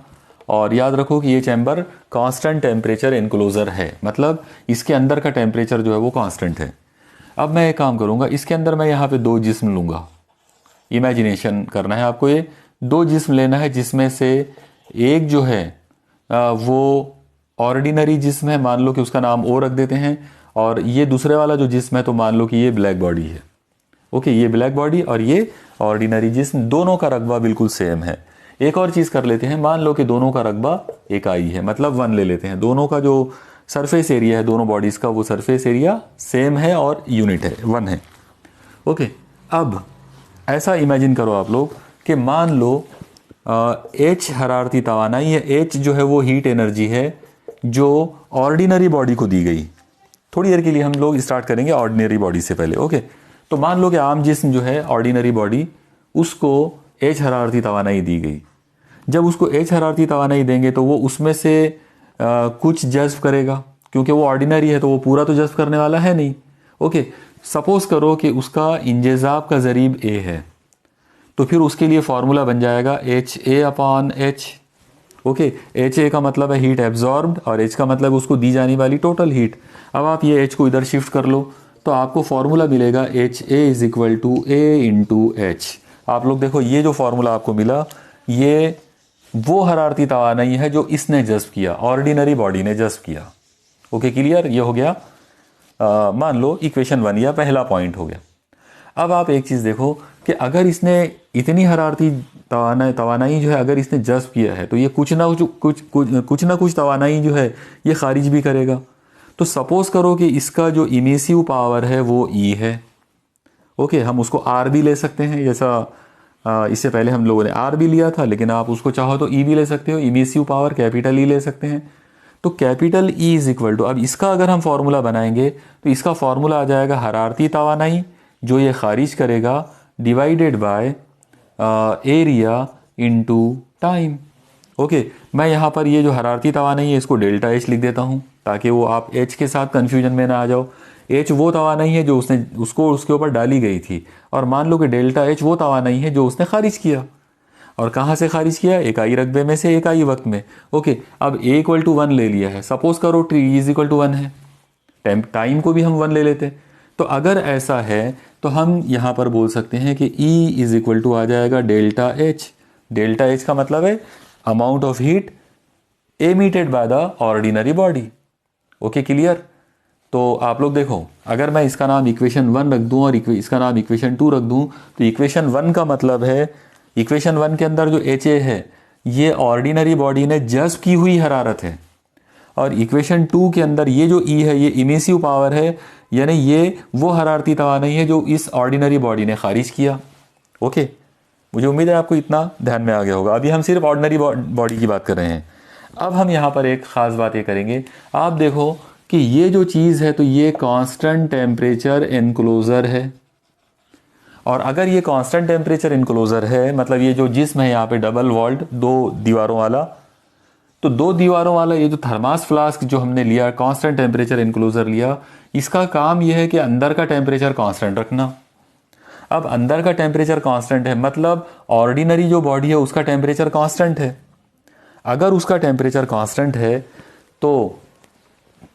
और याद रखो कि ये चैम्बर कांस्टेंट टेम्परेचर एनक्लोजर है, मतलब इसके अंदर का टेम्परेचर जो है वो कांस्टेंट है। अब मैं एक काम करूँगा, इसके अंदर मैं यहाँ पे 2 जिस्म लूँगा। इमेजिनेशन करना है आपको, ये 2 जिस्म लेना है जिसमें से एक जो है वो ऑर्डिनरी जिस्म है, मान लो कि उसका नाम O रख देते हैं, और ये दूसरे वाला जो जिस्म है तो मान लो कि ये ब्लैक बॉडी है। ओके, ये ब्लैक बॉडी और ये ऑर्डिनरी जिस्म, दोनों का रकबा बिल्कुल सेम है। एक और चीज़ कर लेते हैं, मान लो कि दोनों का रकबा इकाई है, मतलब 1 ले लेते हैं। दोनों का जो सरफेस एरिया है दोनों बॉडीज़ का, वो सरफेस एरिया सेम है और यूनिट है, 1 है। ओके, अब ऐसा इमेजिन करो आप लोग कि मान लो H हरारती तवानाई है, H जो है वो हीट एनर्जी है, जो ऑर्डिनरी बॉडी को दी गई। थोड़ी देर के लिए हम लोग स्टार्ट करेंगे ऑर्डिनरी बॉडी से पहले, ओके। तो मान लो कि आम जिस्म जो है ऑर्डिनरी बॉडी, उसको एच हरारती तवानाई दी गई। जब उसको एच हरारती तवानाई देंगे तो वो उसमें से कुछ जज्ब करेगा, क्योंकि वो ऑर्डिनरी है तो वो पूरा तो जज्ब करने वाला है नहीं, ओके। सपोज करो कि उसका इंजेज़ाब का ज़रीब ए है, तो फिर उसके लिए फार्मूला बन जाएगा H A upon H, okay. H A का मतलब है हीट एब्जॉर्ब्ड और एच का मतलब उसको दी जाने वाली टोटल हीट। अब आप ये एच को इधर शिफ्ट कर लो तो आपको फार्मूला मिलेगा H A is equal to A into H. आप लोग देखो ये जो फार्मूला आपको मिला ये वो हरारती तवानाई है जो इसने जज्ब किया, ऑर्डिनरी बॉडी ने जज्ब किया, ओके। क्लियर, ये हो गया मान लो इक्वेशन 1 या पहला पॉइंट हो गया। अब आप एक चीज़ देखो कि अगर इसने इतनी हरारती तवानाई जो है अगर इसने जज्ब किया है तो ये कुछ ना कुछ तवानाई जो है ये खारिज भी करेगा। तो सपोज करो कि इसका जो इमिसिव पावर है वो ई है, ओके। हम उसको आर भी ले सकते हैं, जैसा इससे पहले हम लोगों ने आर भी लिया था, लेकिन आप उसको चाहो तो ई भी ले सकते हो। इमिसिव पावर कैपिटल ई ले सकते हैं। तो capital E is equal to, अब इसका अगर हम फार्मूला बनाएंगे तो इसका फार्मूला आ जाएगा हरारती तवानाई जो ये खारिज करेगा divided by area into time, okay. मैं यहाँ पर ये जो हरारती तवानाई है इसको डेल्टा एच लिख देता हूँ ताकि वो आप एच के साथ कन्फ्यूजन में ना आ जाओ। एच वो तवानाई है जो उसने उसको उसके ऊपर डाली गई थी, और मान लो कि डेल्टा एच वो तवानाई है जो उसने खारिज किया। और कहाँ से खारिज किया? इकाई रकबे में से, इकाई वक्त में, ओके। अब ए इक्वल टू 1 ले लिया है, सपोज करो टी इज इक्वल टू 1 है, टाइम को भी हम 1 ले लेते। तो अगर ऐसा है तो हम यहाँ पर बोल सकते हैं कि E इज इक्वल टू आ जाएगा डेल्टा एच। डेल्टा एच का मतलब है amount of heat emitted by the ordinary body, okay. Clear. तो आप लोग देखो अगर मैं इसका नाम इक्वेशन 1 रख दूं और इसका नाम इक्वेशन 2 रख दूं तो इक्वेशन 1 का मतलब है, इक्वेशन 1 के अंदर जो एच ए है ये ऑर्डिनरी बॉडी ने जज्ब की हुई हरारत है, और इक्वेशन 2 के अंदर ये जो ई है ये इमिसिव पावर है, यानी ये वो हरारती तवानाई है जो इस ऑर्डिनरी बॉडी ने खारिज किया, ओके। मुझे उम्मीद है आपको इतना ध्यान में आ गया होगा। अभी हम सिर्फ ऑर्डिनरी बॉडी की बात कर रहे हैं। अब हम यहाँ पर एक ख़ास बात ये करेंगे, आप देखो कि ये जो चीज़ है तो ये कांस्टेंट टेम्परेचर एनक्लोजर है, और अगर ये कांस्टेंट टेम्परेचर एनक्लोजर है मतलब ये जो जिस्म है यहाँ पे डबल वॉल्ड 2 दीवारों वाला, तो 2 दीवारों वाला ये जो थर्मास फ्लास्क जो हमने लिया कांस्टेंट टेम्परेचर एनक्लोजर लिया, इसका काम यह है कि अंदर का टेम्परेचर कांस्टेंट रखना। अब अंदर का टेम्परेचर कांस्टेंट है मतलब ऑर्डिनरी जो बॉडी है उसका टेम्परेचर कांस्टेंट है। अगर उसका टेम्परेचर कांस्टेंट है तो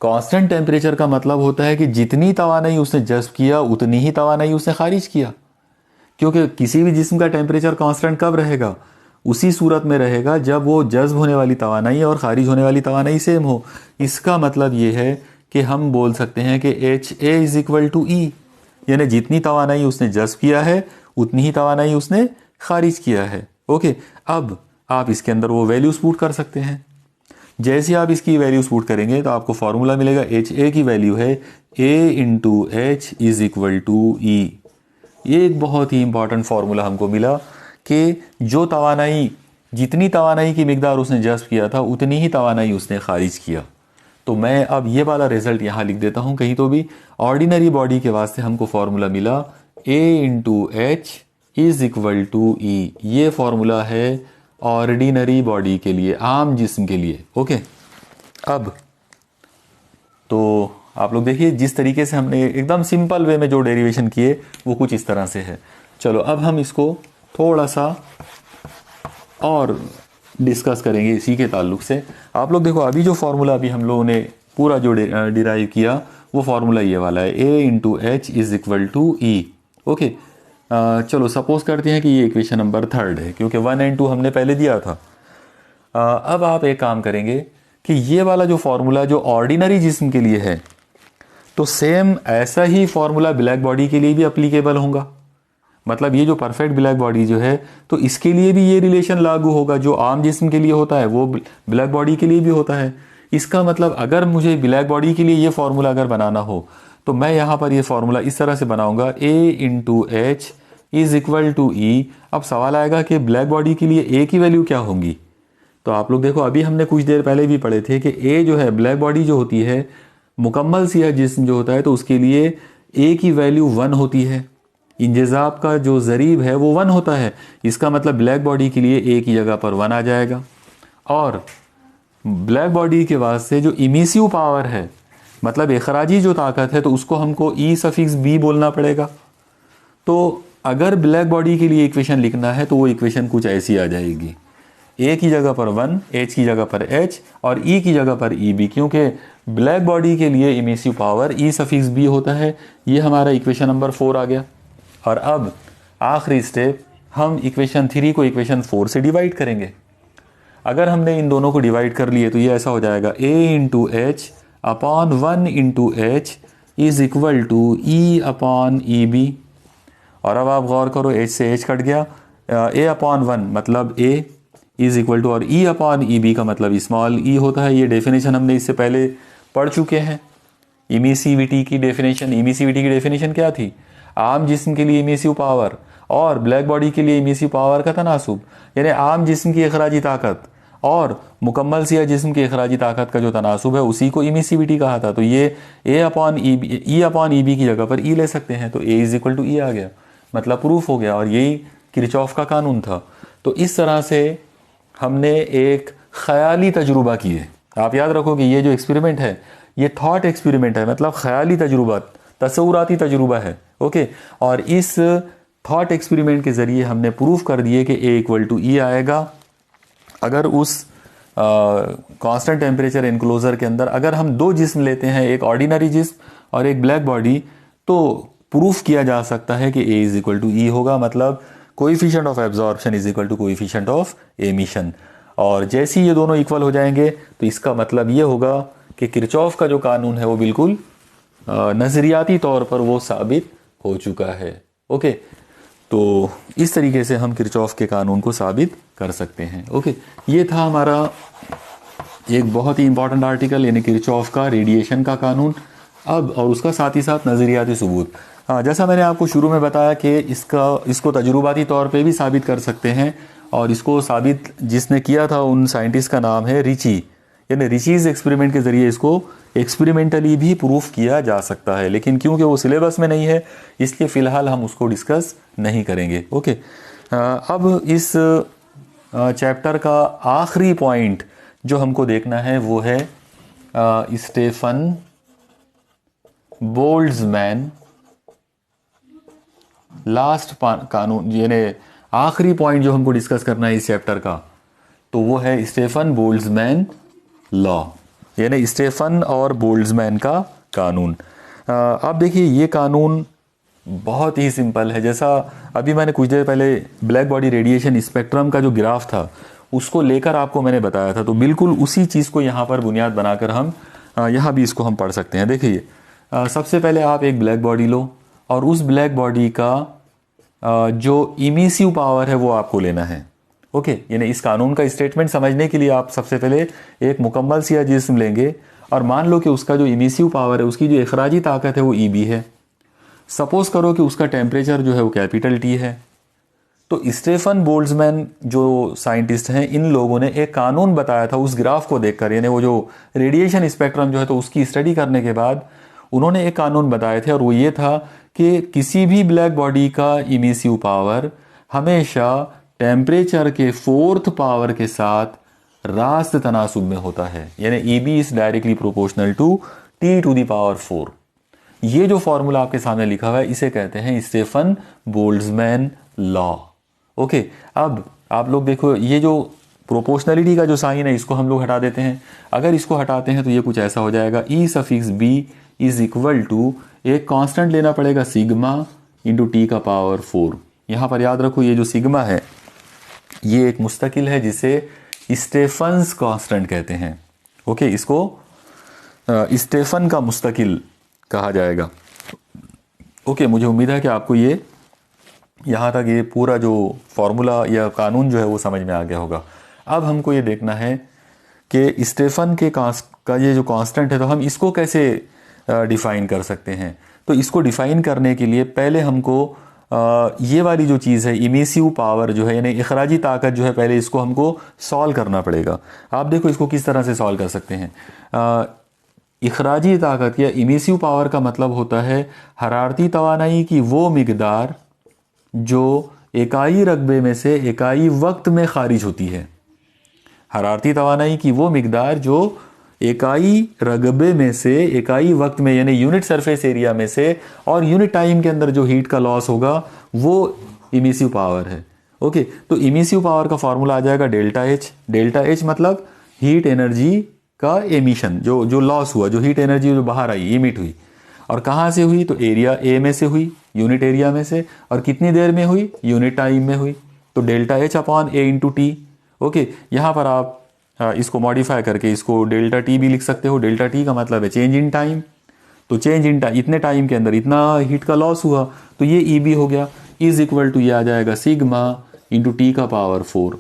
कांस्टेंट टेम्परेचर का मतलब होता है कि जितनी तवानाई उसने जज्ब किया उतनी ही तवानाई उसने खारिज किया, क्योंकि किसी भी जिस्म का टेम्परेचर कांस्टेंट कब रहेगा? उसी सूरत में रहेगा जब वो जज्ब होने वाली तवानाई और खारिज होने वाली तवानाई सेम हो। इसका मतलब ये है कि हम बोल सकते हैं कि H A is equal to E, यानी जितनी तवानाई उसने जज्ब किया है उतनी ही तवानाई उसने खारिज किया है, ओके। अब आप इसके अंदर वो वैल्यूज पुट कर सकते हैं। जैसे आप इसकी वैल्यूज पुट करेंगे तो आपको फॉर्मूला मिलेगा एच ए की वैल्यू है A into H is equal to E. ये एक बहुत ही इंपॉर्टेंट फार्मूला हमको मिला कि जो तवानाई, जितनी तवानाई की मिकदार उसने जज्ब किया था उतनी ही तवानाई उसने खारिज किया। तो मैं अब ये वाला रिजल्ट यहाँ लिख देता हूँ कहीं तो भी। ऑर्डिनरी बॉडी के वास्ते हमको फार्मूला मिला A into H is equal to E. ये फार्मूला है ऑर्डिनरी बॉडी के लिए, आम जिस्म के लिए, ओके। अब तो आप लोग देखिए जिस तरीके से हमने एकदम सिंपल वे में जो डेरिवेशन किए वो कुछ इस तरह से है। चलो अब हम इसको थोड़ा सा और डिस्कस करेंगे इसी के ताल्लुक से। आप लोग देखो अभी जो फार्मूला अभी हम लोगों ने पूरा जो डिराइव किया वो फार्मूला ये वाला है A into H is equal to E, okay. चलो सपोज करते हैं कि ये इक्वेशन नंबर 3 है क्योंकि 1 और 2 हमने पहले दिया था। अब आप एक काम करेंगे कि ये वाला जो फार्मूला जो ऑर्डिनरी जिस्म के लिए है तो सेम ऐसा ही फार्मूला ब्लैक बॉडी के लिए भी अप्लीकेबल होगा। मतलब ये जो परफेक्ट ब्लैक बॉडी जो है तो इसके लिए भी ये रिलेशन लागू होगा, जो आम जिस्म के लिए होता है वो ब्लैक बॉडी के लिए भी होता है। इसका मतलब अगर मुझे ब्लैक बॉडी के लिए ये फार्मूला अगर बनाना हो तो मैं यहाँ पर ये फार्मूला इस तरह से बनाऊंगा A into H is equal to E. अब सवाल आएगा कि ब्लैक बॉडी के लिए ए की वैल्यू क्या होंगी? तो आप लोग देखो, अभी हमने कुछ देर पहले भी पढ़े थे कि ए जो है, ब्लैक बॉडी जो होती है, मुकम्मल सिया जिस्म जो होता है, तो उसके लिए ए की वैल्यू 1 होती है। इंजज़ाब का जो ज़रीब है वो 1 होता है। इसका मतलब ब्लैक बॉडी के लिए ए की जगह पर 1 आ जाएगा। और ब्लैक बॉडी के वास्ते जो इमिसिव पावर है, मतलब इखराजी जो ताकत है, तो उसको हमको ई सफिक्स बी बोलना पड़ेगा। तो अगर ब्लैक बॉडी के लिए इक्वेशन लिखना है तो वो इक्वेशन कुछ ऐसी आ जाएगी, ए की जगह पर 1, एच की जगह पर एच और ई की जगह पर ई बी, क्योंकि ब्लैक बॉडी के लिए इमिसिव पावर ई सफिक्स बी होता है। ये हमारा इक्वेशन नंबर 4 आ गया। और अब आखिरी स्टेप, हम इक्वेशन 3 को इक्वेशन 4 से डिवाइड करेंगे। अगर हमने इन दोनों को डिवाइड कर लिए तो ये ऐसा हो जाएगा, A into H upon 1 into H is equal to E upon E B. और अब आप गौर करो, एच से एच कट गया, ए अपॉन 1 मतलब ए इज इक्वल टू, और ई अपॉन ई बी का मतलब स्मॉल ई होता है। ये डेफिनेशन हमने इससे पहले पढ़ चुके हैं। इमिसिविटी की डेफिनेशन क्या थी? आम जिस्म के लिए इमिसिव पावर और ब्लैक बॉडी के लिए इमिसिव पावर का तनासुब, यानी आम जिस्म की अखराजी ताकत और मुकम्मल सिया जिस्म की अखराजी ताकत का जो तनासुब है, उसी को इमिसिविटी कहा था। तो ये ई अपॉन ई बी की जगह पर ई ले सकते हैं, तो ए इज इक्वल टू ई आ गया, मतलब प्रूफ हो गया। और यही किरचॉफ का कानून था। तो इस तरह से हमने एक ख्याली तजुर्बा किए। आप याद रखो कि ये जो एक्सपेरिमेंट है, ये थॉट एक्सपेरिमेंट है, मतलब ख्याली तजुर्बा, तसव्वुराती तजुर्बा है। ओके, और इस थॉट एक्सपेरिमेंट के ज़रिए हमने प्रूफ कर दिए कि ए इक्वल टू ई आएगा। अगर उस कांस्टेंट टेम्परेचर एनक्लोजर के अंदर अगर हम दो जिस्म लेते हैं, एक ऑर्डिनरी जिस्म और एक ब्लैक बॉडी, तो प्रूफ किया जा सकता है कि A is equal to E होगा, मतलब coefficient of absorption is equal to coefficient of emission. और जैसे ही ये दोनों इक्वल हो जाएंगे तो इसका मतलब ये होगा कि किरचॉफ का जो कानून है वो बिल्कुल नज़रियाती तौर पर वो साबित हो चुका है। ओके, तो इस तरीके से हम किरचॉफ के कानून को साबित कर सकते हैं। ओके, ये था हमारा एक बहुत ही इंपॉर्टेंट आर्टिकल, यानी किरचॉफ का रेडिएशन का कानून। अब और उसका साथ ही साथ नज़रियाती सबूत। जैसा मैंने आपको शुरू में बताया कि इसको तजुर्बाती तौर पे भी साबित कर सकते हैं, और इसको साबित जिसने किया था उन साइंटिस्ट का नाम है रिची, यानी रिचीज़ एक्सपेरिमेंट के ज़रिए इसको एक्सपेरिमेंटली भी प्रूफ किया जा सकता है। लेकिन क्योंकि वो सिलेबस में नहीं है, इसलिए फ़िलहाल हम उसको डिस्कस नहीं करेंगे। ओके, अब इस चैप्टर का आखिरी पॉइंट जो हमको देखना है वो है स्टेफन बोल्ट्जमैन लास्ट कानून, यानी आखिरी पॉइंट जो हमको डिस्कस करना है इस चैप्टर का, तो वो है स्टेफन बोल्ट्जमैन लॉ, यानी स्टेफन और बोल्ट्जमैन का कानून। अब देखिए, ये कानून बहुत ही सिंपल है। जैसा अभी मैंने कुछ देर पहले ब्लैक बॉडी रेडिएशन स्पेक्ट्रम का जो ग्राफ था उसको लेकर आपको मैंने बताया था, तो बिल्कुल उसी चीज़ को यहाँ पर बुनियाद बनाकर हम यहाँ भी इसको हम पढ़ सकते हैं। देखिए, सबसे पहले आप एक ब्लैक बॉडी लो और उस ब्लैक बॉडी का जो इमिसिव पावर है वो आपको लेना है। ओके, यानी इस कानून का स्टेटमेंट समझने के लिए आप सबसे पहले एक मुकम्मल सिया जिस्म लेंगे और मान लो कि उसका जो इमिसिव पावर है, उसकी जो इखराजी ताकत है वो ई बी है। सपोज करो कि उसका टेम्परेचर जो है वो कैपिटल टी है। तो स्टेफन बोल्ट्जमैन जो साइंटिस्ट हैं, इन लोगों ने एक कानून बताया था उस ग्राफ को देखकर, यानी वो जो रेडिएशन स्पेक्ट्रम जो है तो उसकी स्टडी करने के बाद उन्होंने एक कानून बताए थे, और वो ये था कि किसी भी ब्लैक बॉडी का इमिसिव पावर हमेशा टेम्परेचर के 4th पावर के साथ रास्त तनासुब में होता है, यानी E B is directly proportional to T to the power 4। ये जो फॉर्मूला आपके सामने लिखा हुआ है इसे कहते हैं स्टेफन बोल्ट्जमैन लॉ। ओके, अब आप लोग देखो, ये जो प्रोपोर्शनलिटी का जो साइन है इसको हम लोग हटा देते हैं। अगर इसको हटाते हैं तो ये कुछ ऐसा हो जाएगा, E suffix B is equal to, एक कांस्टेंट लेना पड़ेगा सिग्मा इंटू टी का पावर 4। यहाँ पर याद रखो, ये जो सिग्मा है ये एक मुस्तकिल है जिसे स्टेफन्स कांस्टेंट कहते हैं। ओके, इसको स्टेफन का मुस्तकिल कहा जाएगा। ओके, मुझे उम्मीद है कि आपको ये यहाँ तक ये पूरा जो फॉर्मूला या कानून जो है वो समझ में आ गया होगा। अब हमको ये देखना है कि स्टेफन के का ये जो कांस्टेंट है, तो हम इसको कैसे डिफ़ाइन कर सकते हैं। तो इसको डिफ़ाइन करने के लिए पहले हमको ये वाली जो चीज़ है इमिसिव पावर जो है यानी इखराजी ताकत जो है, पहले इसको हमको सॉल्व करना पड़ेगा। आप देखो इसको किस तरह से सॉल्व कर सकते हैं। इखराजी ताकत या इमिसिव पावर का मतलब होता है हरारती तवानाई की वो मिकदार जो इकाई रकबे में से इकाई वक्त में खारिज होती है। हरारती तवानाई की वो मिकदार जो इकाई रकबे में से इकाई वक्त में यानी यूनिट सरफेस एरिया में से और यूनिट टाइम के अंदर जो हीट का लॉस होगा वो इमिसिव पावर है। ओके, तो इमिसिव पावर का फॉर्मूला आ जाएगा डेल्टा एच। डेल्टा एच मतलब हीट एनर्जी का एमिशन, जो लॉस हुआ, जो हीट एनर्जी जो बाहर आई, इमिट हुई, और कहाँ से हुई, तो एरिया ए में से हुई, यूनिट एरिया में से, और कितनी देर में हुई, यूनिट टाइम में हुई। तो delta H upon A into T. Okay, यहाँ पर आप इसको मॉडिफाई करके इसको डेल्टा टी भी लिख सकते हो। डेल्टा टी का मतलब है चेंज इन टाइम, तो चेंज इन टाइम, इतने टाइम के अंदर इतना हीट का लॉस हुआ, तो ये ई बी हो गया, इज इक्वल टू ये आ जाएगा सिग्मा इंटू टी का पावर 4।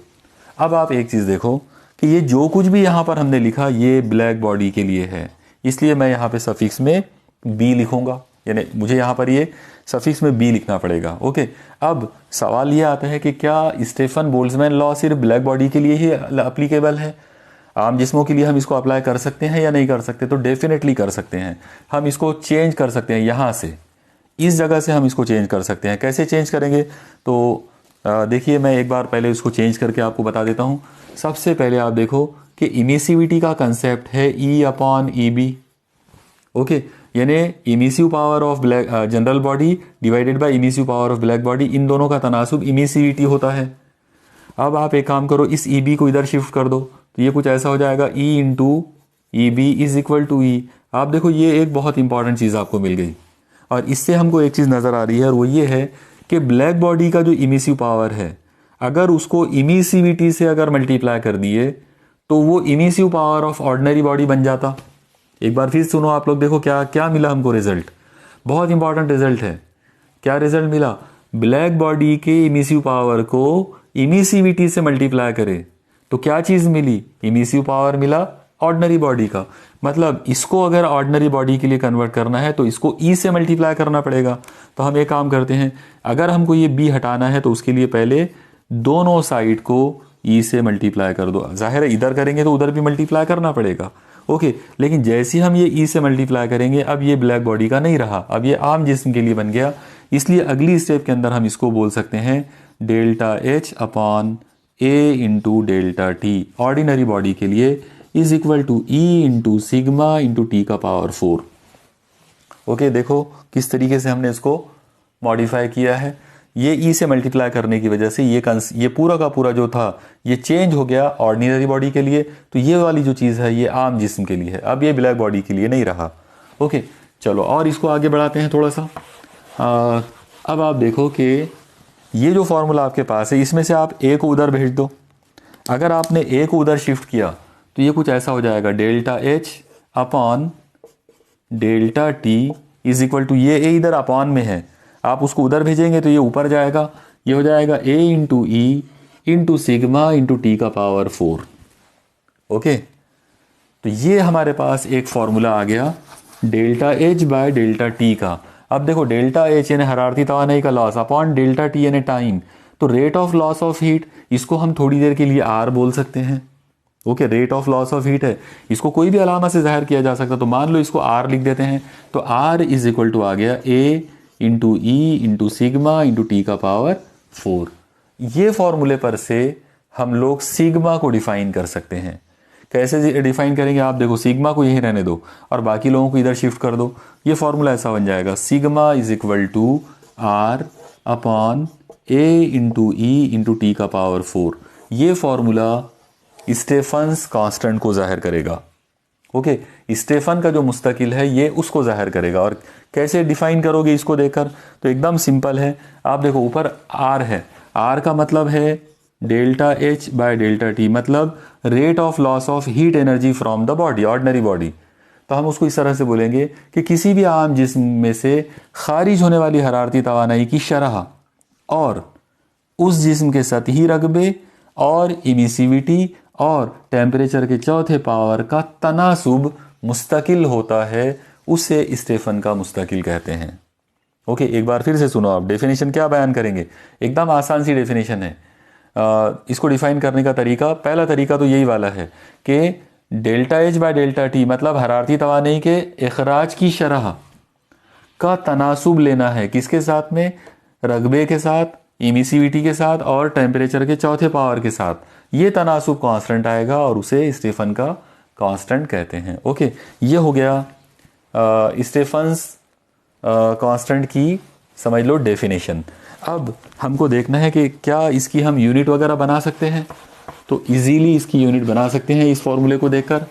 अब आप एक चीज़ देखो कि ये जो कुछ भी यहाँ पर हमने लिखा ये ब्लैक बॉडी के लिए है, इसलिए मैं यहाँ पे सफिक्स में बी लिखूंगा, यानी मुझे यहाँ पर ये सफिक्स में बी लिखना पड़ेगा। ओके, अब सवाल ये आता है कि क्या स्टेफन बोल्ट्जमैन लॉ सिर्फ ब्लैक बॉडी के लिए ही अप्लीकेबल है, आम जिस्मों के लिए हम इसको अप्लाई कर सकते हैं या नहीं कर सकते? तो डेफिनेटली कर सकते हैं। हम इसको चेंज कर सकते हैं, यहाँ से इस जगह से हम इसको चेंज कर सकते हैं। कैसे चेंज करेंगे? तो देखिए मैं एक बार पहले इसको चेंज करके आपको बता देता हूँ। सबसे पहले आप देखो कि इमिसिविटी का कंसेप्ट है E upon E B. Okay, यानी emissive power of black general body divided by emissive power of black body, इन दोनों का तनासुब इमिसिविटी होता है। अब आप एक काम करो, इस ई बी को इधर शिफ्ट कर दो, तो ये कुछ ऐसा हो जाएगा E into E B is equal to E. आप देखो ये एक बहुत इंपॉर्टेंट चीज़ आपको मिल गई, और इससे हमको एक चीज़ नज़र आ रही है, और वो ये है कि ब्लैक बॉडी का जो इमिसिव पावर है, अगर उसको इमिसिविटी से अगर मल्टीप्लाई कर दिए तो वो emissive power of ordinary body बन जाता। एक बार फिर सुनो आप लोग, देखो क्या क्या मिला हमको रिजल्ट, बहुत इंपॉर्टेंट रिजल्ट है। क्या रिजल्ट मिला? ब्लैक बॉडी के इमिसिव पावर को इमिसिविटी से मल्टीप्लाई करे तो क्या चीज़ मिली? इमिसिव पावर मिला ऑर्डिनरी बॉडी का। मतलब इसको अगर ऑर्डिनरी बॉडी के लिए कन्वर्ट करना है तो इसको ई से मल्टीप्लाई करना पड़ेगा। तो हम एक काम करते हैं, अगर हमको ये बी हटाना है तो उसके लिए पहले दोनों साइड को ई से मल्टीप्लाई कर दो। जाहिर है इधर करेंगे तो उधर भी मल्टीप्लाई करना पड़ेगा। ओके, लेकिन जैसे हम ये ई से मल्टीप्लाई करेंगे, अब ये ब्लैक बॉडी का नहीं रहा, अब ये आम जिस्म के लिए बन गया। इसलिए अगली स्टेप के अंदर हम इसको बोल सकते हैं delta H upon A into delta T ordinary body के लिए is equal to E into sigma into T का पावर 4। ओके, देखो किस तरीके से हमने इसको मॉडिफाई किया है। ये ई से मल्टीप्लाई करने की वजह से ये पूरा का पूरा जो था ये चेंज हो गया ऑर्डिनरी बॉडी के लिए, तो ये वाली जो चीज़ है ये आम जिस्म के लिए है, अब ये ब्लैक बॉडी के लिए नहीं रहा। ओके, चलो और इसको आगे बढ़ाते हैं थोड़ा सा। अब आप देखो कि ये जो फॉर्मूला आपके पास है इसमें से आप ए को उधर भेज दो। अगर आपने ए को उधर शिफ्ट किया तो ये कुछ ऐसा हो जाएगा, delta H upon delta T is equal to, ये ए इधर अपॉन में है, आप उसको उधर भेजेंगे तो ये ऊपर जाएगा, ये हो जाएगा A into E into sigma into T का पावर 4। ओके, तो ये हमारे पास एक फॉर्मूला आ गया delta H by delta T का। अब देखो डेल्टा एच यानी हरारती तवानाई का लॉस अपॉन डेल्टा टी यानी टाइम, तो rate of loss of heat, इसको हम थोड़ी देर के लिए आर बोल सकते हैं। Okay, rate of loss of heat है, इसको कोई भी अलामा से जाहिर किया जा सकता, तो मान लो इसको आर लिख देते हैं, तो आर इज इक्वल टू आ गया A into E into sigma into T का पावर 4। ये फॉर्मूले पर से हम लोग सिग्मा को डिफाइन कर सकते हैं। कैसे डिफाइन करेंगे? आप देखो, सिग्मा को यहीं रहने दो और बाकी लोगों को इधर शिफ्ट कर दो। ये फॉर्मूला ऐसा बन जाएगा, sigma is equal to R upon A into E into T का पावर 4। ये फॉर्मूला स्टेफन्स कांस्टेंट को जाहिर करेगा। ओके, स्टेफन का जो मुस्तकिल है ये उसको जाहिर करेगा। और कैसे डिफाइन करोगे इसको देखकर? तो एकदम सिंपल है। आप देखो ऊपर आर है, आर का मतलब है delta H by delta T, मतलब rate of loss of heat energy from the body, ordinary body. तो हम उसको इस तरह से बोलेंगे कि किसी भी आम जिस्म में से खारिज होने वाली हरारती तवानाई की शरह और उस जिस्म के सतही रकबे और इमिसिविटी और टेम्परेचर के चौथे पावर का तनासुब मुस्तकिल होता है, उसे स्टेफन का मुस्तकिल कहते हैं। ओके, एक बार फिर से सुनो आप, डेफिनेशन क्या बयान करेंगे, एकदम आसान सी डेफिनेशन है। इसको डिफाइन करने का तरीका, पहला तरीका तो यही वाला है कि delta H by delta T मतलब हरारती तवानाई के इखराज की शरह का तनासुब लेना है, किसके साथ में, रकबे के साथ, इमिसिविटी के साथ और टेम्परेचर के चौथे पावर के साथ। ये तनासुब कांस्टेंट आएगा और उसे स्टेफन का कांस्टेंट कहते हैं। ओके, ये हो गया स्टेफन्स कांस्टेंट की समझ लो डेफिनेशन। अब हमको देखना है कि क्या इसकी हम यूनिट वगैरह बना सकते हैं, तो इजीली इसकी यूनिट बना सकते हैं इस फॉर्मूले को देखकर।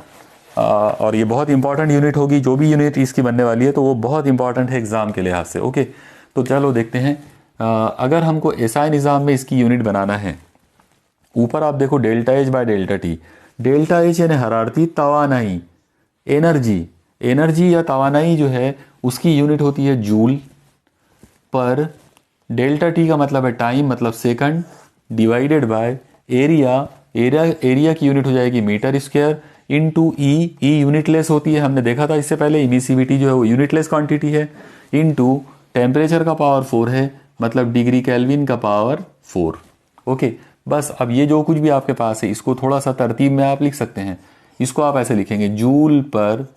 और ये बहुत इंपॉर्टेंट यूनिट होगी, जो भी यूनिट इसकी बनने वाली है तो वो बहुत इंपॉर्टेंट है एग्जाम के लिहाज से। ओके, तो चलो देखते हैं। अगर हमको एसआई निज़ाम में इसकी यूनिट बनाना है, ऊपर आप देखो delta H by delta T. Delta H यानी हरारती तवानाई, एनर्जी या तवानाई जो है उसकी यूनिट होती है जूल पर। डेल्टा टी का मतलब है टाइम, मतलब सेकंड, डिवाइडेड बाय एरिया की यूनिट हो जाएगी मीटर स्क्वायर इनटू ई यूनिटलेस होती है, हमने देखा था इससे पहले, इमिसिविटी जो है वो यूनिटलेस क्वांटिटी है, इनटू टेम्परेचर का पावर 4 है, मतलब डिग्री केल्विन का पावर 4। ओके, बस अब ये जो कुछ भी आपके पास है इसको थोड़ा सा तरतीब में आप लिख सकते हैं। इसको आप ऐसे लिखेंगे, joule per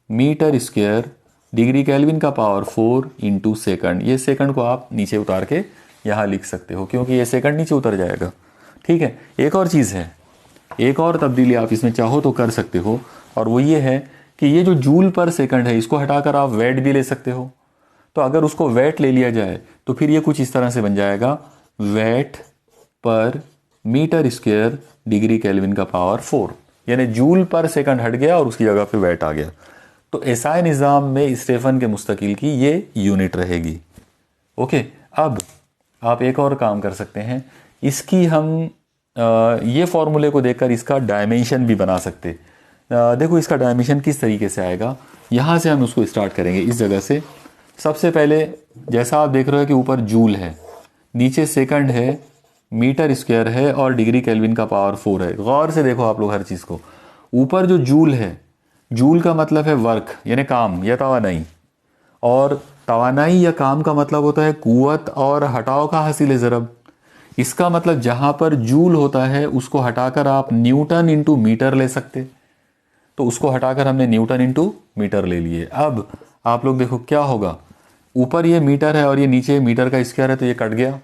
metre square degree kelvin का पावर 4 इंटू सेकंड। ये सेकंड को आप नीचे उतार के यहाँ लिख सकते हो क्योंकि ये सेकंड नीचे उतर जाएगा। ठीक है, एक और चीज़ है, एक और तब्दीली आप इसमें चाहो तो कर सकते हो, और वो ये है कि ये जो जूल पर सेकंड है इसको हटाकर आप वेट भी ले सकते हो। तो अगर उसको वेट ले लिया जाए तो फिर ये कुछ इस तरह से बन जाएगा, वेट पर मीटर स्क्वायर डिग्री केल्विन का पावर 4, यानी जूल पर सेकंड हट गया और उसकी जगह पे वेट आ गया। तो एसआई निज़ाम में स्टेफन के मुस्तकिल की ये यूनिट रहेगी। ओके, अब आप एक और काम कर सकते हैं, इसकी हम ये फॉर्मूले को देखकर इसका डायमेंशन भी बना सकते। देखो इसका डायमेंशन किस तरीके से आएगा, यहाँ से हम उसको स्टार्ट करेंगे इस जगह से। सबसे पहले जैसा आप देख रहे हो कि ऊपर जूल है, नीचे सेकंड है, मीटर स्क्वायर है और डिग्री केल्विन का पावर 4 है। गौर से देखो आप लोग हर चीज़ को, ऊपर जो जूल है, जूल का मतलब है वर्क यानी काम या तवानाई, और तवानाई या काम का मतलब होता है कुव्वत और हटाव का हासिल ज़रब। इसका मतलब जहाँ पर जूल होता है उसको हटाकर आप न्यूटन इंटू मीटर ले सकते, तो उसको हटाकर हमने न्यूटन इंटू मीटर ले लिए। अब आप लोग देखो क्या होगा, ऊपर ये मीटर है और ये नीचे मीटर का स्क्वायर है तो ये कट गया।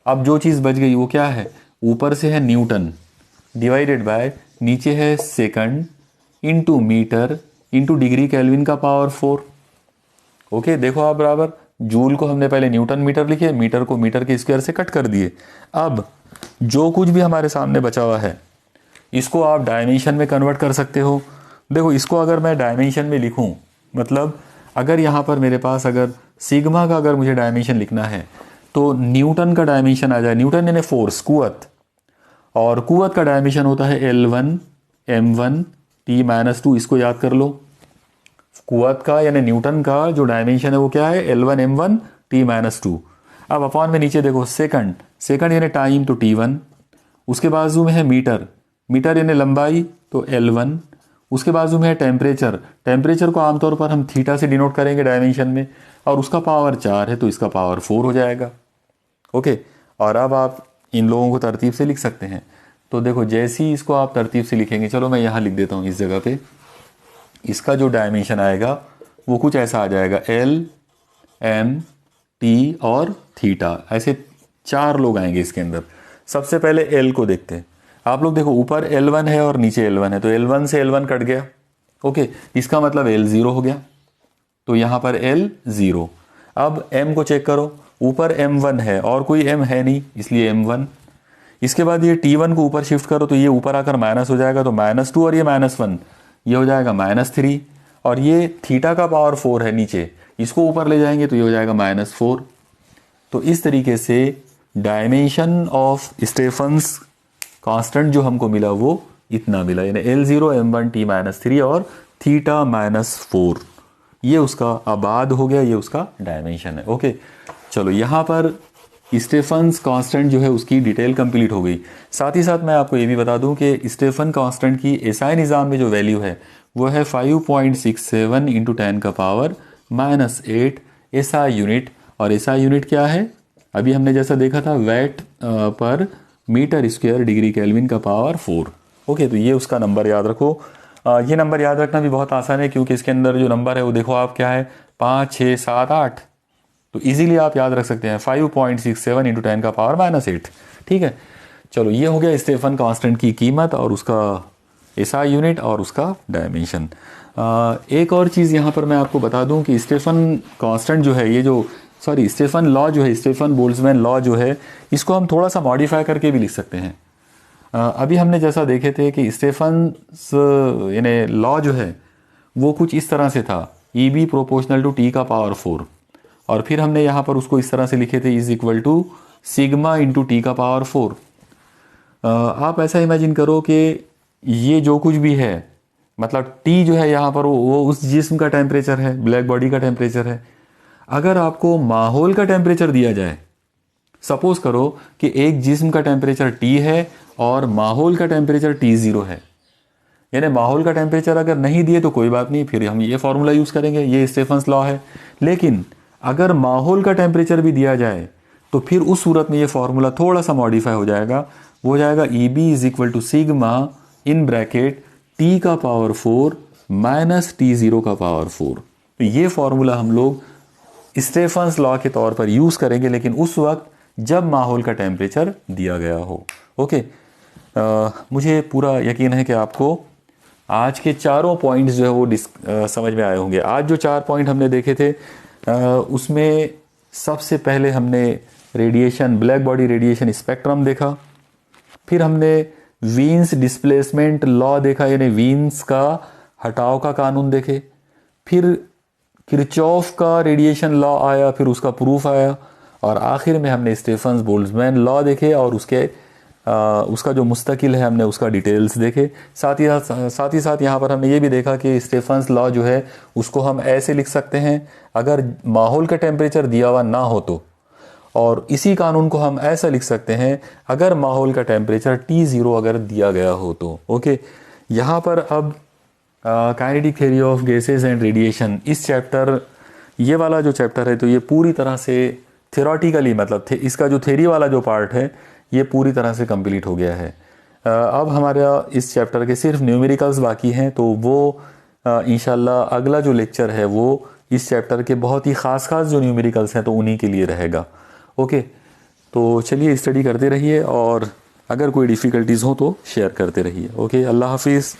अब जो चीज़ बच गई वो क्या है, ऊपर से है न्यूटन डिवाइडेड बाय नीचे है second into metre into degree kelvin का पावर 4। ओके, देखो आप बराबर, जूल को हमने पहले न्यूटन मीटर लिखे, मीटर को मीटर के स्क्वायर से कट कर दिए। अब जो कुछ भी हमारे सामने बचा हुआ है इसको आप डायमेंशन में कन्वर्ट कर सकते हो। देखो इसको अगर मैं डायमेंशन में लिखूं, मतलब अगर यहाँ पर मेरे पास अगर सिग्मा का अगर मुझे डायमेंशन लिखना है तो न्यूटन का डायमेंशन आ जाए, न्यूटन यानी फोर्स, कुव्वत, और कुव्वत का डायमेंशन होता है L1 M1 T-2। इसको याद कर लो, कुव्वत का यानी न्यूटन का जो डायमेंशन है वो क्या है, L1 M1 T-2। अब अपॉन में नीचे देखो सेकंड यानी टाइम तो T1, उसके बाजू में है मीटर यानी लंबाई तो L1, उसके बाजू में है टेम्परेचर को आमतौर पर हम थीटा से डिनोट करेंगे डायमेंशन में, और उसका पावर 4 है तो इसका पावर 4 हो जाएगा। ओके, और अब आप इन लोगों को तरतीब से लिख सकते हैं। तो देखो जैसे ही इसको आप तरतीब से लिखेंगे, चलो मैं यहाँ लिख देता हूँ इस जगह पे, इसका जो डायमेंशन आएगा वो कुछ ऐसा आ जाएगा, L M T और थीटा, ऐसे 4 लोग आएंगे इसके अंदर। सबसे पहले L को देखते हैं। आप लोग देखो ऊपर L1 है और नीचे L1 है, तो L1 से L1 कट गया। ओके, इसका मतलब L0 हो गया, तो यहाँ पर L0। अब M को चेक करो, ऊपर M1 है और कोई M है नहीं, इसलिए M1। इसके बाद ये T1 को ऊपर शिफ्ट करो तो ये ऊपर आकर माइनस हो जाएगा, तो -2 और ये -1, ये हो जाएगा -3, और ये थीटा का पावर 4 है नीचे, इसको ऊपर ले जाएंगे तो ये हो जाएगा -4। तो इस तरीके से डायमेंशन ऑफ स्टेफन्स कांस्टेंट जो हमको मिला वो इतना मिला, यानी L0 M1 T-3 और थीटा -4, ये उसका आबाद हो गया, ये उसका डायमेंशन है। ओके, चलो यहाँ पर स्टेफन्स कांस्टेंट जो है उसकी डिटेल कंप्लीट हो गई। साथ ही साथ मैं आपको ये भी बता दूं कि स्टेफन कांस्टेंट की एसआई निज़ाम में जो वैल्यू है वो है 5.67 × 10⁻⁸ SI यूनिट, और एसआई यूनिट क्या है, अभी हमने जैसा देखा था वैट पर मीटर स्क्वायर डिग्री केल्विन का पावर 4। ओके, तो ये उसका नंबर याद रखो। ये नंबर याद रखना भी बहुत आसान है क्योंकि इसके अंदर जो नंबर है वो देखो आप क्या है, 5, 6, 7, 8। तो इजीली आप याद रख सकते हैं 5.67 इंटू 10 का पावर -8। ठीक है, चलो ये हो गया स्टेफन कांस्टेंट की कीमत और उसका एसआई यूनिट और उसका डायमेंशन। एक और चीज़ यहाँ पर मैं आपको बता दूँ कि स्टेफन कांस्टेंट जो है, ये जो स्टेफन लॉ जो है, स्टेफन बोल्ट्जमैन लॉ जो है, इसको हम थोड़ा सा मॉडिफाई करके भी लिख सकते हैं। अभी हमने जैसा देखे थे कि स्टेफन यानी लॉ जो है वो कुछ इस तरह से था, E B proportional to T का पावर 4, और फिर हमने यहाँ पर उसको इस तरह से लिखे थे is equal to sigma into T का पावर 4। आप ऐसा इमेजिन करो कि ये जो कुछ भी है, मतलब टी जो है यहाँ पर वो उस जिस्म का टेम्परेचर है, ब्लैक बॉडी का टेम्परेचर है। अगर आपको माहौल का टेम्परेचर दिया जाए, सपोज करो कि एक जिस्म का टेम्परेचर टी है और माहौल का टेम्परेचर T0 है, यानी माहौल का टेम्परेचर अगर नहीं दिए तो कोई बात नहीं, फिर हम ये फॉर्मूला यूज़ करेंगे, ये स्टेफन्स लॉ है। लेकिन अगर माहौल का टेम्परेचर भी दिया जाए तो फिर उस सूरत में ये फॉर्मूला थोड़ा सा मॉडिफाई हो जाएगा, वो हो जाएगा E B is equal to sigma in bracket T का पावर 4 माइनस T0 का पावर 4। तो ये फॉर्मूला हम लोग स्टेफन्स लॉ के तौर पर यूज़ करेंगे, लेकिन उस वक्त जब माहौल का टेम्परेचर दिया गया हो। ओके, मुझे पूरा यकीन है कि आपको आज के चारों पॉइंट्स जो है वो समझ में आए होंगे। आज जो 4 पॉइंट हमने देखे थे उसमें सबसे पहले हमने radiation, black body radiation spectrum देखा, फिर हमने वीन्स डिस्प्लेसमेंट लॉ देखा, यानी वीन्स का हटाव का कानून देखे, फिर किरचॉफ का रेडिएशन लॉ आया, फिर उसका प्रूफ आया, और आखिर में हमने स्टेफन बोल्ट्जमैन लॉ देखे और उसका जो मुस्तकिल है हमने उसका डिटेल्स देखे। साथ ही साथ यहाँ पर हमने ये भी देखा कि स्टेफन्स लॉ जो है उसको हम ऐसे लिख सकते हैं अगर माहौल का टेम्परेचर दिया हुआ ना हो तो, और इसी कानून को हम ऐसा लिख सकते हैं अगर माहौल का टेम्परेचर T0 अगर दिया गया हो तो। ओके, यहाँ पर अब kinetic theory of gases and radiation, इस चैप्टर, ये वाला जो चैप्टर है, तो ये पूरी तरह से थियोरेटिकली, मतलब इसका जो थ्योरी वाला जो पार्ट है ये पूरी तरह से कंप्लीट हो गया है। अब हमारा इस चैप्टर के सिर्फ न्यूमेरिकल्स बाकी हैं, तो वो इंशाल्लाह अगला जो लेक्चर है वो इस चैप्टर के बहुत ही ख़ास जो न्यूमेरिकल्स हैं तो उन्हीं के लिए रहेगा। ओके, तो चलिए स्टडी करते रहिए और अगर कोई डिफ़िकल्टीज़ हो तो शेयर करते रहिए। ओके, अल्लाह हाफिज़।